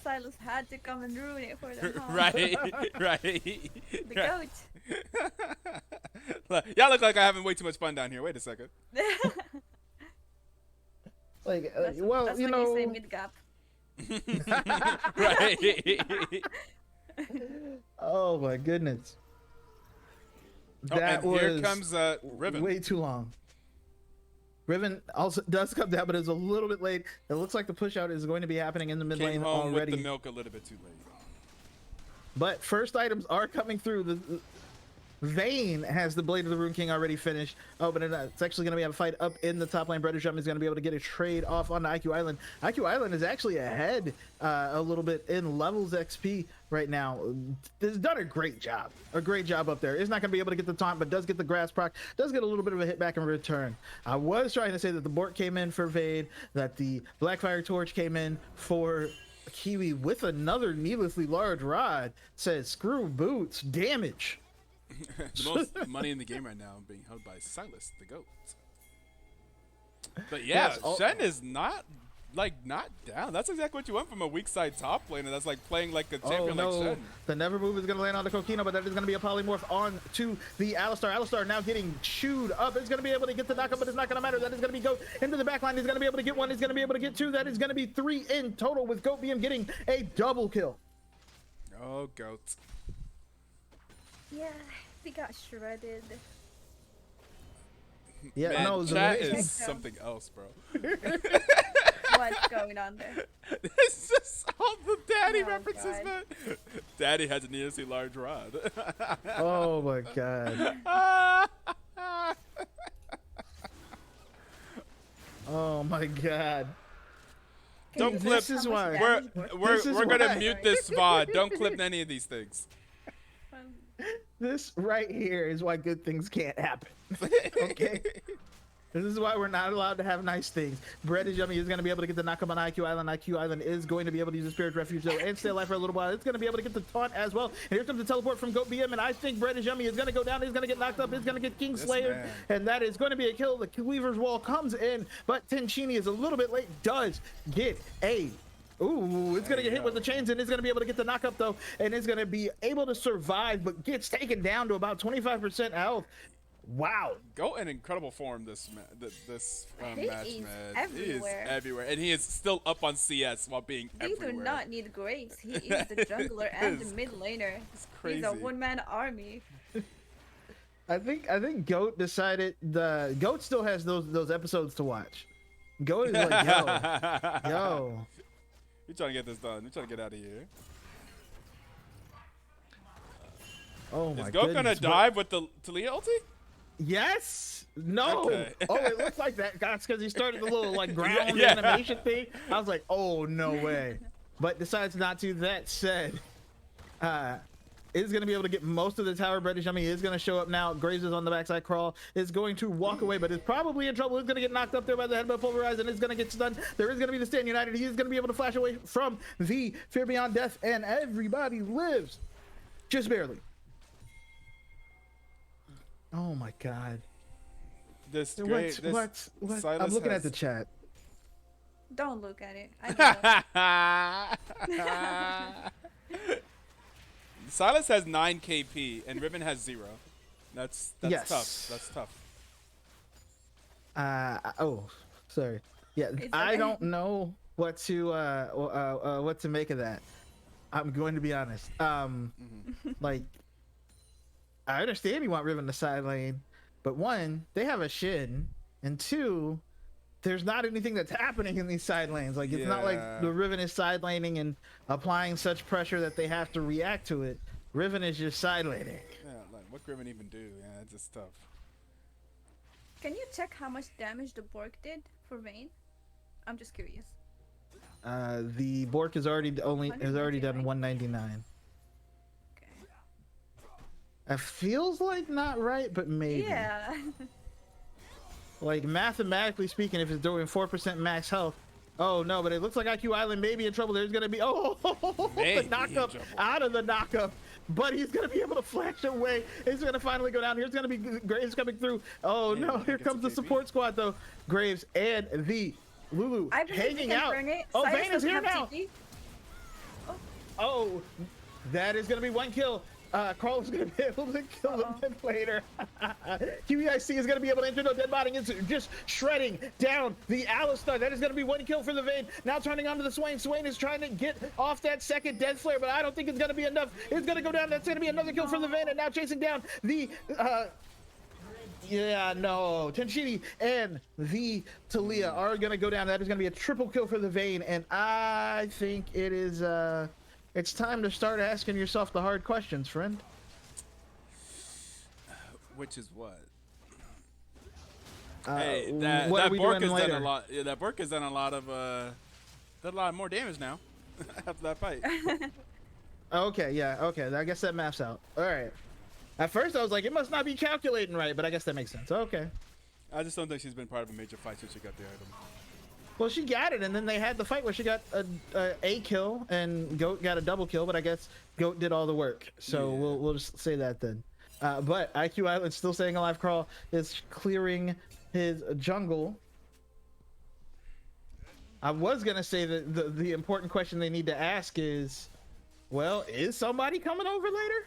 Silas had to come and ruin it for them. Huh? Right. The goat. Y'all look like I'm having way too much fun down here. Wait a second. Like, That's you when know, you say mid gap. Right. Oh my goodness. And here comes Riven. Way too long. Riven also does come down, but it's a little bit late. It looks like the push out is going to be happening in the mid lane Came home already. with the milk a little bit too late. But first items are coming through. The Vayne has the Blade of the Rune King already finished. Oh, but it's actually going to be a fight up in the top lane. Bredisham is going to be able to get a trade off on IQ Island. IQ Island is actually ahead a little bit in levels XP right now. Has done a great job. A great job up there. Is not going to be able to get the taunt, but does get the grass proc. Does get a little bit of a hit back in return. I was trying to say that the Bork came in for Vade, that the Blackfire Torch came in for Kiwi with another needlessly large rod. Says, screw boots, damage. The most money in the game right now being held by Silas, the GOAT. But yeah, Yes, Shen is not down. That's exactly what you want from a weak side top laner. That's like playing like a champion like Shen. The never move is going to land on the Kokino, but that is going to be a polymorph on to the Alistar. Alistar now getting chewed up. It's going to be able to get the knockup, but it's not going to matter. That is going to be Goat into the backline. He's going to be able to get one. He's going to be able to get two. That is going to be 3 in total, with Goat BM getting a double kill. Oh, GOAT. Yeah, he got shredded. Yeah, Man, no, chat the is something else, bro. What What's going on there? It's just all the daddy Oh, references, God. man. Daddy has an enormously large rod. Oh my god. Oh my god. Can Don't you clip. guess This is how much why. We're damage works? we're, This is we're gonna why. mute this VOD. Don't clip any of these things. This right here is why good things can't happen. Okay. This is why we're not allowed to have nice things. Bread is Yummy is going to be able to get the knockup on IQ Island. IQ Island is going to be able to use the Spirit Refuge though and stay alive for a little while. It's going to be able to get the taunt as well. And here comes the teleport from Goat BM, and I think Bread is Yummy is going to go down. He's going to get knocked up. He's going to get Kingslayer, man. and that is going to be a kill. The Cleaver's Wall comes in, but Tenchini is a little bit late. Does get a ooh, it's gonna get hit with the chains, and it's gonna be able to get the knockup though, and it's gonna be able to survive, but gets taken down to about 25% health. Wow. Go in incredible form this He match, is man. everywhere. He is everywhere, and he is still up on CS while being We everywhere. do not need Graves. He is the jungler and the It's mid laner. crazy. He's a one-man army. I think Goat decided the Goat still has those episodes to watch. Goat is like, yo. We're trying to get this done. We're trying to get out of here. Oh my Is Goat gonna goodness, but- dive with the Talia ulti? Yes. No. Okay. Oh, it looks like that. That's because he started the little like ground Yeah. animation thing. I was like, oh no way. But decides not to. That said, is going to be able to get most of the tower. British Yummy is going to show up now. Graves is on the backside crawl. Is going to walk away, but is probably in trouble. Is going to get knocked up there by the headbutt pulverize, and is going to get stunned. There is going to be the Stand United. He is going to be able to flash away from the Fear Beyond Death, and everybody lives. Just barely. Oh my god. This What? great. This What? Silas I'm looking has- at the chat. Don't look at it. I know. Silas has 9 KP and Riven has 0. That's Yes. tough. That's tough. Oh, sorry. Yeah, It's I okay. don't know what to make of that. I'm going to be honest. Like, I understand you want Riven to side lane, but one, they have a Shin, and two, there's not anything that's happening in these side lanes. Like, it's not like Yeah. the Riven is side laning and applying such pressure that they have to react to it. Riven is just side laning. Yeah, like what Riven even do? Yeah, it's just tough. Can you check how much damage the Borg did for Vayne? I'm just curious. The Bork has already done 199. 199. Okay. It feels like not right, but maybe. Yeah. Like, mathematically speaking, if it's doing 4% max health. Oh no, but it looks like IQ Island may be in trouble. There's gonna be the May be in knockup trouble. out of the knockup. But he's gonna be able to flash away. He's gonna finally go down. Here's gonna be Graves coming through. Oh Yeah, no, he here gets comes a the KP. support squad though. Graves and the Lulu I believe we hanging can out. bring it. Oh, Cyrus Vayne is doesn't here have now. TP. Oh, that is gonna be one kill. Carl is gonna be able to kill Uh-oh. them later. QEIC is gonna be able to enter no dead body. It's just shredding down the Alistar. That is gonna be one kill for the Vayne. Now turning onto the Swain. Swain is trying to get off that second death flare, but I don't think it's gonna be enough. It's gonna go down. That's gonna be another kill for the Vayne, and now chasing down the yeah, no. Tenchini and the Talia are gonna go down. That is gonna be a triple kill for the Vayne, and I think it is it's time to start asking yourself the hard questions, friend. Which is what? Uh, Hey, what that are we Bork doing has done later? a lot. Yeah, that Bork has done a lot of done a lot more damage now after that fight. Okay, yeah, okay. I guess that maps out. All right. At first, I was like, it must not be calculating right, but I guess that makes sense. Okay. I just don't think she's been part of a major fight since she got the item. Well, she got it, and then they had the fight where she got a kill, and Goat got a double kill, but I guess Goat did all the work. So Yeah. we'll just say that then. But IQ Island still staying alive. Crawl is clearing his jungle. I was gonna say that the important question they need to ask is, well, is somebody coming over later?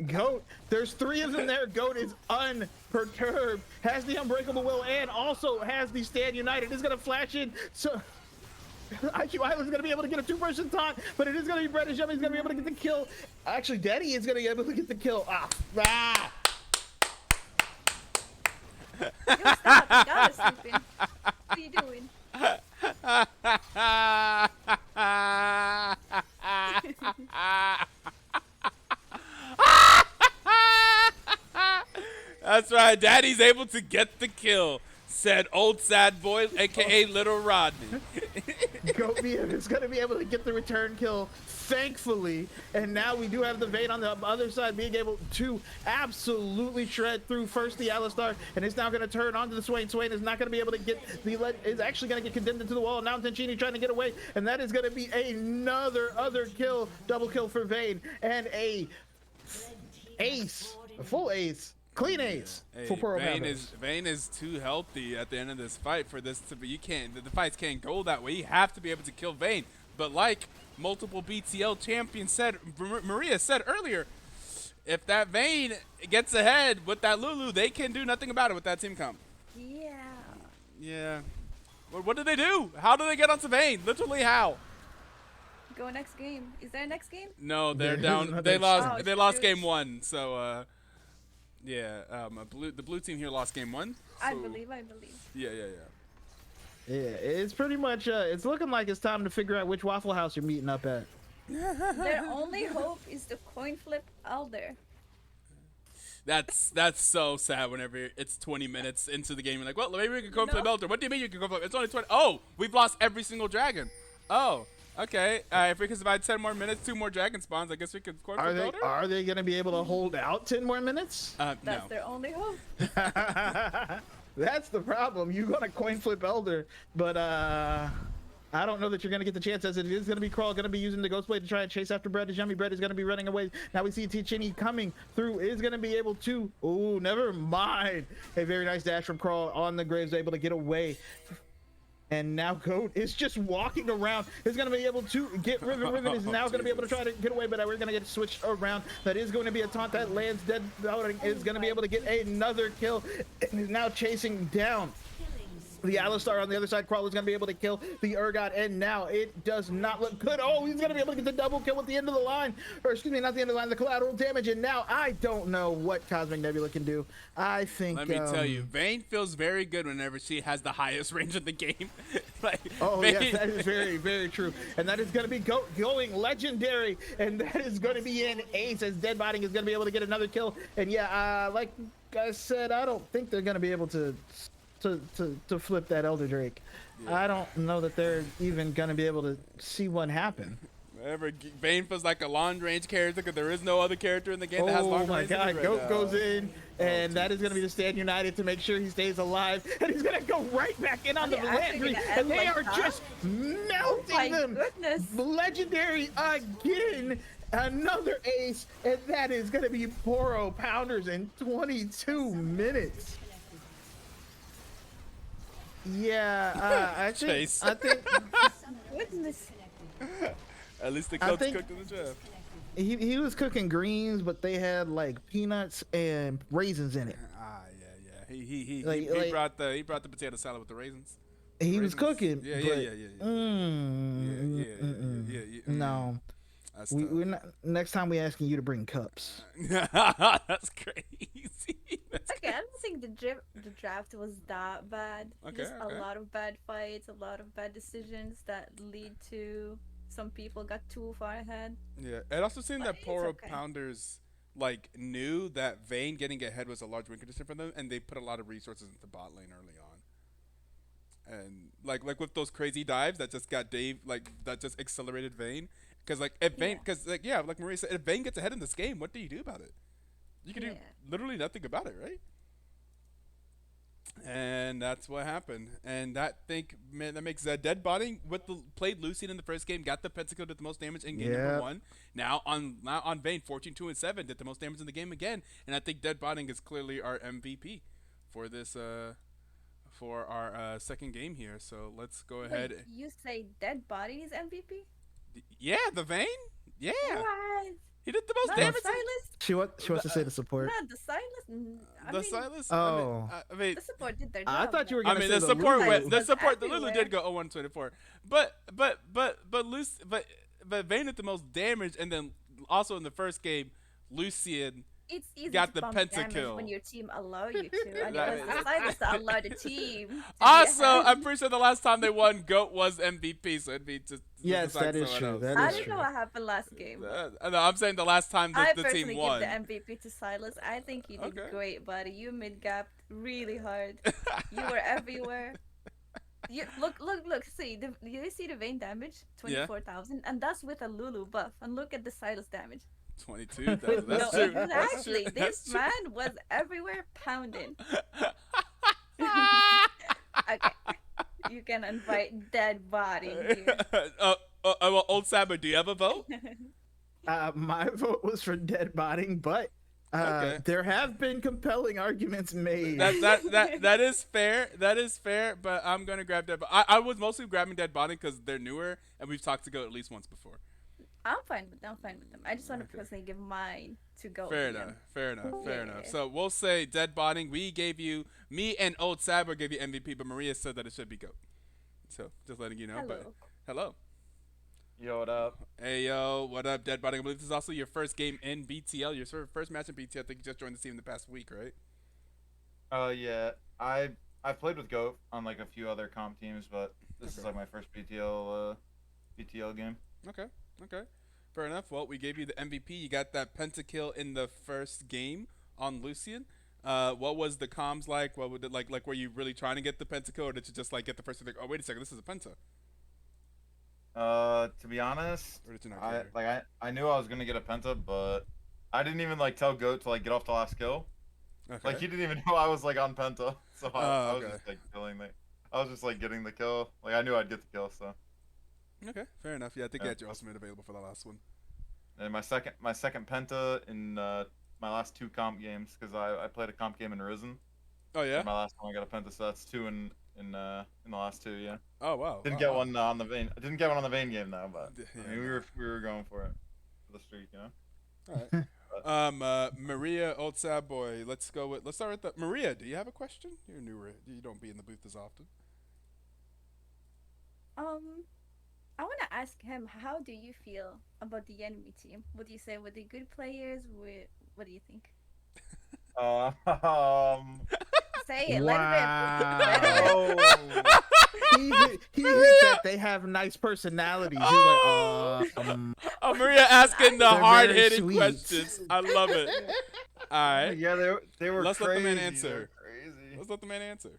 Goat, there's 3 of them there. Goat is unperturbed, has the unbreakable will, and also has the Stand United. Is gonna flash in. So IQ Island's gonna be able to get a 2-person taunt, but it is gonna be British Yummy. He's gonna be able to get the kill. Actually, Daddy is gonna be able to get the kill. Yo, stop! I gotta sleep in. What are you doing? That's right. Daddy's able to get the kill, said old sad boy, aka Little Rodney. Goat BM is going to be able to get the return kill, thankfully. And now we do have the Vayne on the other side being able to absolutely shred through first the Alistar, and it's now going to turn onto the Swain. Swain is not going to be able to get is actually going to get condemned into the wall. Now Tencini trying to get away, and that is going to be another kill, double kill for Vayne, and a full ace. Clean ace for Poro. Vayne is too healthy at the end of this fight for this to be. You can't. The fights can't go that way. You have to be able to kill Vayne. But like multiple BTL champions said, Maria said earlier, if that Vayne gets ahead with that Lulu, they can do nothing about it with that team comp. Yeah. Yeah. What do they do? How do they get onto Vayne? Literally how? Go next game. Is there a next game? No, they're down. nothing. They lost. Oh, They lost shoot. game 1. So yeah. The blue team here lost game 1. I so- believe. Yeah. Yeah, it's pretty much. It's looking like it's time to figure out which Waffle House you're meeting up at. Their only hope is the coin flip Elder. That's so sad whenever it's 20 minutes into the game. You're like, well, maybe we can go No. play Melter. What do you mean you can go play? It's only 20. Oh, we've lost every single dragon. Oh, okay. If we can survive 10 more minutes, 2 more dragon spawns, I guess we could court Are for they Melter? are they gonna be able to hold out 10 more minutes? No. That's their only hope. That's the problem. You're gonna coin flip Elder, but I don't know that you're gonna get the chance, as it is gonna be Crawl gonna be using the Ghost Blade to try and chase after Bread. As Yummy Bread is gonna be running away. Now we see Tichini coming through, is gonna be able to. Oh, never mind. A very nice dash from Crawl on the Graves, able to get away. And now Goat is just walking around. Is going to be able to get Riven. Riven is now going to be able to try to get away, but we're going to get switched around. That is going to be a taunt that lands dead. Is going to be able to get another kill, and is now chasing down the Alistar on the other side. Crawler's going to be able to kill the Urgot, and now it does not look good. Oh, he's going to be able to get the double kill at the end of the line. Or excuse me, not the end of the line, the collateral damage. And now I don't know what Cosmic Nebula can do. I think... Let me tell you, Vayne feels very good whenever she has the highest range in the game. like, Oh, Vayne, yes, that is very, very true. And that is going to be going legendary. And that is going to be an ace, as Deadbotting is going to be able to get another kill. And yeah, like I said, I don't think they're going to be able to flip that Elder Drake. Yeah. I don't know that they're even going to be able to see one happen. Whenever Vayne feels like a long range character, because there is no other character in the game that has Oh long my range. god, right Goat now. goes in, and that is going to be the Stand United to make sure he stays alive. And he's going to go right back in on the Are they actually Landry, gonna and end they like are that? just melting My them. goodness. Legendary again. Another ace, and that is going to be Poro Pounders in 22 minutes. Yeah, I Chase. think Goodness. At least the I coach think- cooked in the draft. he was cooking greens, but they had like peanuts and raisins in it. Yeah. He Like- brought the potato salad with the raisins. He was Raisins. cooking. Yeah. but, Yeah. No, That's we're not. Next time we asking you to bring cups. tough. That's crazy. That's Okay, I don't think the draft was that bad. Okay, Just okay. a lot of bad fights, a lot of bad decisions that lead to some people got too far ahead. Yeah, it also seemed But that it's Poro okay. Pounders like knew that Vayne getting ahead was a large win condition for them, and they put a lot of resources into bot lane early on. And like with those crazy dives that just got Dave, like that just accelerated Vayne. Because like if Vayne, because like Maria said, if Vayne gets ahead in this game, what do you do about it? You can do Yeah. literally nothing about it, right? And that's what happened. And that makes dead botting with the played Lucian in the first game, got the pentakill, did the most damage in game Yeah. number 1. Now on Vayne, 14, 2, and 7, did the most damage in the game again. And I think dead botting is clearly our MVP for this for our second game here. So let's go ahead. Wait, you say Dead Body is MVP? Yeah, the Vayne. Yeah, What? he did the most Not damage. the Silas? She wants to say the support. Not the Silas? I The mean, Silas. Oh. I mean, the support did their job. I thought you were I gonna mean, say the support Lulu. went. The was support. The Lulu everywhere. did go 0-124, but Vayne did the most damage, and then also in the first game, Lucian It's easy to got the pump damage pentakill. when your team allow you to, and it was the That- Silas that allowed the team to be Also, ahead. I'm pretty sure the last time they won, GOAT was MVP, so it'd be just Yes, like that is someone true. else. That I is don't know true. what happened last game. No, I'm saying the last time I the personally team give won. the MVP to Silas. I think you did Okay. great, buddy. You mid-gapped really hard. You were everywhere. You look. See, you see the Vayne damage, Yeah. 24,000, and that's with a Lulu buff. And look at the Silas damage. 22. That's No, true. That's exactly. true. This That's true. man was everywhere pounding. Okay, you can invite dead body here. Well, old Saber, do you have a vote? My vote was for dead botting, but Okay. there have been compelling arguments made. That is fair. That is fair. But I'm gonna grab Dead. I was mostly grabbing Dead Body because they're newer and we've talked to Go at least once before. I'm fine with them. I'm fine with them. I just want to Okay. personally give mine to go. Fair again. enough. Fair enough. Fair enough. Yeah. So we'll say Dead Botting. We gave you me and Old Saber gave you MVP, but Maria said that it should be Goat. So just letting you know. Hello. But hello. Yo, what up? Hey yo, what up, Dead Botting? I believe this is also your first game in BTL. Your first match in BTL. I think you just joined the team in the past week, right? Yeah, I've played with Goat on like a few other comp teams, but this is like my first BTL game. Okay. Okay. Fair enough. Well, we gave you the MVP. You got that pentakill in the first game on Lucian. What was the comms like? What would it like? Like, were you really trying to get the pentakill, or did you just like get the first? Like, oh, wait a second, this is a penta. To be honest, Or did you not I care? I knew I was gonna get a penta, but I didn't even like tell Goat to like get off the last kill. Okay. Like he didn't even know I was like on penta, so I was okay. just like killing the. I was just like getting the kill. Like I knew I'd get the kill, so. Okay. Fair enough. Yeah, I think you Yeah. had your ultimate available for the last one. And my second penta in my last two comp games because I played a comp game in Risen. Oh yeah. My last one I got a penta, so that's two in the last two. Yeah. Oh wow. Didn't Wow, get wow. one on the Vayne. I didn't get one on the Vayne game though, but Yeah, I mean, no. we were going for it for the streak, you know. All right. Maria, Old Sad Boy. Let's start with the Maria. Do you have a question? You're newer. You don't be in the booth as often. I want to ask him, how do you feel about the enemy team? What do you say? Were they good players? What do you think? Say it. Let it rip. Let it rip. Wow. he hit that they have nice personalities. He was like, Oh, Maria asking the They're very hard hitting sweet. questions. I love it. All right. Yeah, they were. Let's let the crazy. man answer. They were crazy. Let's let the man answer.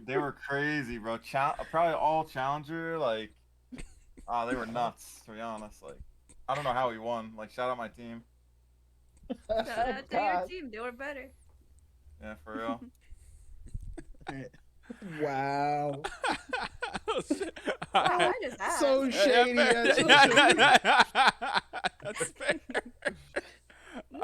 They were crazy, bro. Probably all challenger. Like, they were nuts. To be honest, like, I don't know how we won. Like, shout out my team. Shout out to your team. They were better. Yeah, for real. wow. Oh, shit. Wow, I just asked. So shady. Yeah, That's so yeah, shady. That's fair. No,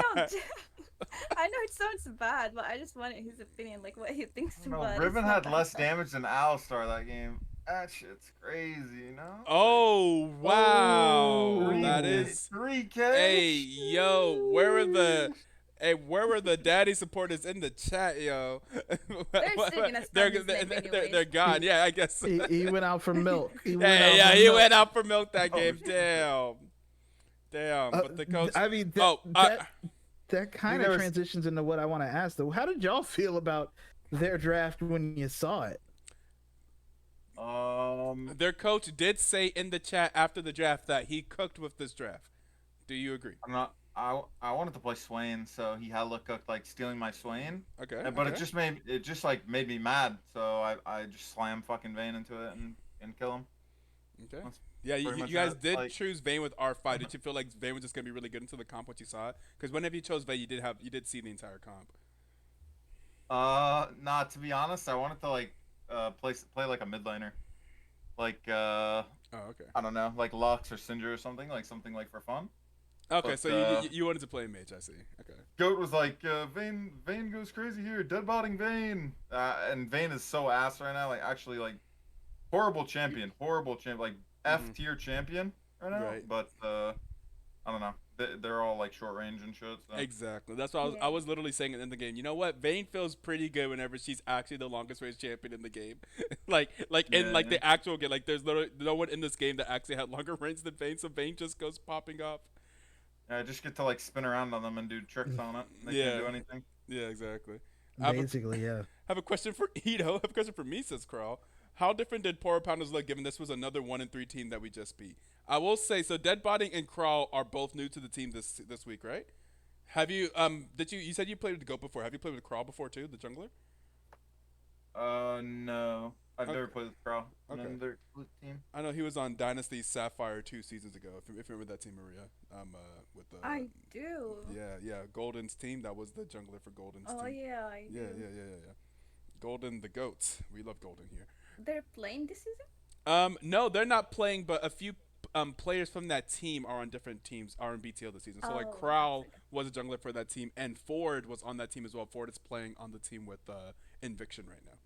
I know it sounds bad, but I just wanted his opinion, like what he thinks No, about it. Riven It's not had that less bad. damage than Alistar that game. That shit's crazy, you know? Oh wow, Oh. that is. 3K. Hey yo, where were the daddy supporters in the chat, yo? They're still gonna they're, spam his name anyways. they're gone. Yeah, I guess. He went out for milk. He went Hey, out yeah, for he milk. went out for milk that Oh, game. shit. Damn. But the coach. I mean, Oh, that kind of there was- transitions into what I want to ask though. How did y'all feel about their draft when you saw it? Their coach did say in the chat after the draft that he cooked with this draft. Do you agree? I'm not. I wanted to play Swain, so he had look cooked like stealing my Swain. Okay. But okay. it just like made me mad, so I just slammed fucking Vayne into it and kill him. Okay. That's Yeah, you pretty much guys it. did Like- choose Vayne with R5. Did you feel like Vayne was just gonna be really good into the comp once you saw it? Because whenever you chose Vayne, you did see the entire comp. Nah. To be honest, I wanted to like play like a mid laner, like Oh, okay. I don't know, like Lux or Syndra or something like for fun. Okay, But, so you wanted to play mage, I see. Okay. Goat was like, Vayne goes crazy here, deadbotting Vayne, and Vayne is so ass right now, like actually like horrible champion, like F tier champion right now. Right. But I don't know, they're all like short range and shit. So. Exactly. That's what I was literally saying it in the game. You know what? Vayne feels pretty good whenever she's actually the longest range champion in the game. like in like Yeah. the actual game. Like there's literally no one in this game that actually had longer range than Vayne, so Vayne just goes popping off. I just get to like spin around on them and do tricks on it. They can't Yeah, do anything. yeah, exactly. I have a, Basically, yeah. have a question for Ito. I have a question for me, says Carl. How different did Poro Pounders look given this was another 1-3 team that we just beat? I will say, so Deadbotting and Crawl are both new to the team this week, right? Have you did you said you played with the Goat before? Have you played with Crawl before too, the jungler? No. I've Okay. never played with Crow. Okay. Another team. I know he was on Dynasty Sapphire 2 seasons ago. If you remember that team, Maria, with the I do. yeah Golden's team. That was the jungler for Golden's Oh team. yeah, I do. Yeah. Golden the goats. We love Golden here. They're playing this season? No, they're not playing, but a few players from that team are on different teams, are in BTL this season. So like Oh, Crowl okay. was a jungler for that team, and Ford was on that team as well. Ford is playing on the team with Inviction right now.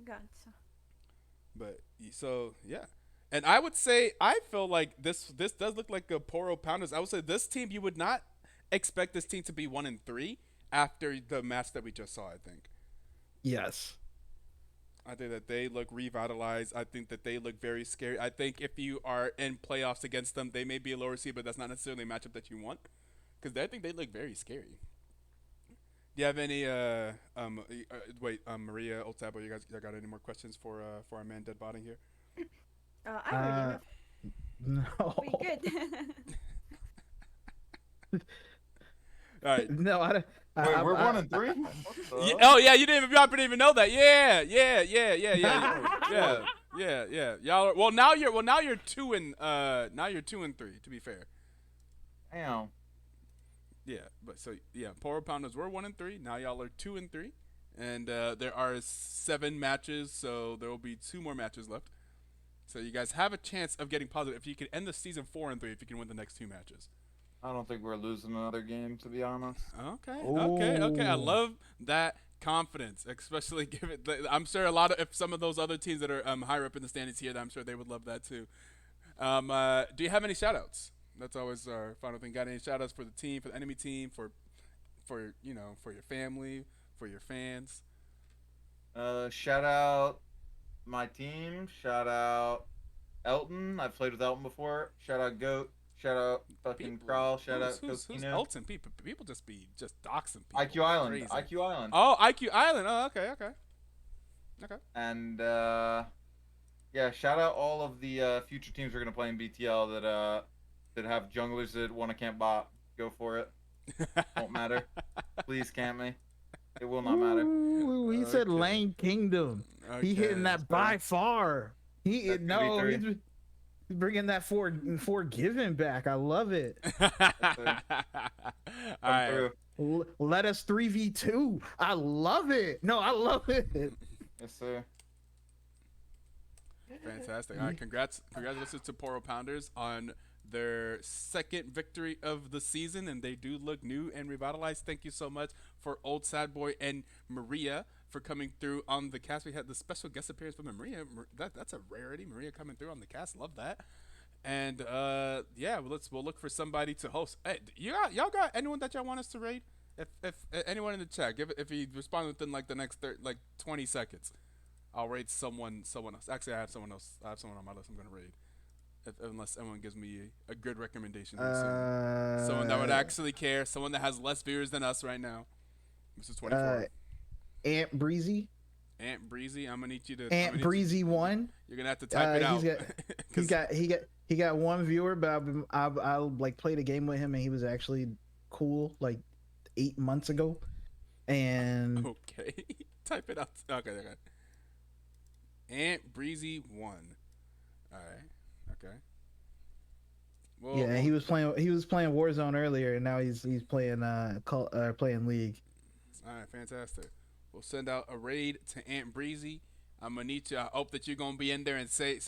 Gotcha. But so yeah, and I would say I feel like this does look like a Poro Pounders. I would say this team you would not expect this team to be 1-3 after the match that we just saw. Yes. I think that they look revitalized. I think that they look very scary. I think if you are in playoffs against them, they may be a lower seed, but that's not necessarily a matchup that you want because I think they look very scary. Do you have any Maria Oltabo, you guys got any more questions for our man Dead Botting here? I already know. No. We good. All right. No, I don't. Wait, we're I- 1-3. Yeah, oh yeah, you didn't even know that. Yeah. Y'all are, now you're 2-3 to be fair. Damn. Yeah, but so yeah, Poro Pounders were 1-3. Now y'all are 2-3, and there are 7 matches, so there will be 2 more matches left. So you guys have a chance of getting positive if you can end the season 4-3 if you can win the next 2 matches. I don't think we're losing another game, to be honest. Okay. I Ooh. love that confidence, especially given. I'm sure a lot of if some of those other teams that are higher up in the standings here, I'm sure they would love that too. Do you have any shoutouts? That's always our final thing. Got any shoutouts for the team, for the enemy team, for for your family, for your fans? Shout out my team. Shout out Elton. I've played with Elton before. Shout out Goat. Shout out fucking Crawl. Shout out who's Coquino. Elton? People just be doxing people. IQ Island. Crazy. IQ Island. Oh, IQ Island. Oh, okay. And yeah, shout out all of the future teams we're gonna play in BTL that have junglers that want to camp bot. Go for it. Won't matter. Please camp me. It will not matter. Ooh, he said Okay. Lane Kingdom. He hitting that by far. He That's no, 2v3. he's bringing that forgiven back. I love it. All Come right. through. Let us 3v2. I love it. No, I love it. Yes, sir. Fantastic. All right, congratulations to Poro Pounders on their second victory of the season, and they do look new and revitalized. Thank you so much for Old Sad Boy and Maria for coming through on the cast. We had the special guest appearance from Maria. That's a rarity. Maria coming through on the cast. Love that. And yeah, we'll look for somebody to host. Hey, y'all got anyone that y'all want us to raid? If anyone in the chat, if you respond within like the next 20 seconds, I'll raid someone else. Actually, I have someone else. I have someone on my list I'm gonna raid. Unless anyone gives me a good recommendation. Someone that would actually care. Someone that has less viewers than us right now. This is 24. Aunt Breezy. Aunt Breezy, I'm gonna need you to. Aunt Breezy one. You're gonna have to type it out. He got one viewer, but I like played a game with him and he was actually cool like 8 months ago. And Okay, type it out. Okay. Aunt Breezy 1. All right. Okay. Well, yeah, he was playing Warzone earlier, and now he's playing playing League. All right, fantastic. We'll send out a raid to Aunt Breezy. I'm gonna need you. I hope that you're gonna be in there and say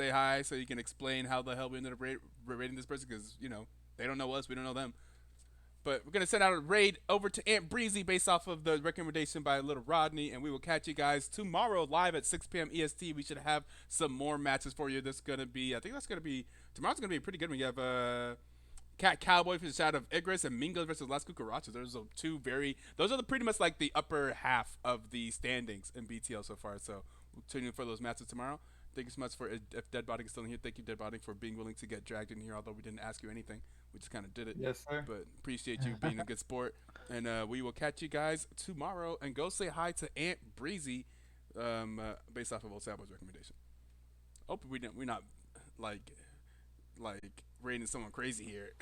hi, so you can explain how the hell we ended up raiding this person, because they don't know us, we don't know them. But we're gonna send out a raid over to Aunt Breezy based off of the recommendation by Little Rodney, and we will catch you guys tomorrow live at 6 p.m. EST. We should have some more matches for you. Tomorrow's gonna be pretty good. We have Cat Cowboy versus Shadow of Igris and Mingos versus Las Cucarachas. Those are pretty much like the upper half of the standings in BTL so far. So we'll tune in for those matches tomorrow. Thank you so much if Deadbotting is still in here. Thank you, Deadbotting, for being willing to get dragged in here, although we didn't ask you anything. We just kind of did it. Yes, sir. But appreciate you being a good sport. And we will catch you guys tomorrow. And go say hi to Aunt Breezy, based off of Old Sabo's recommendation. Hope we're not like rating someone crazy here.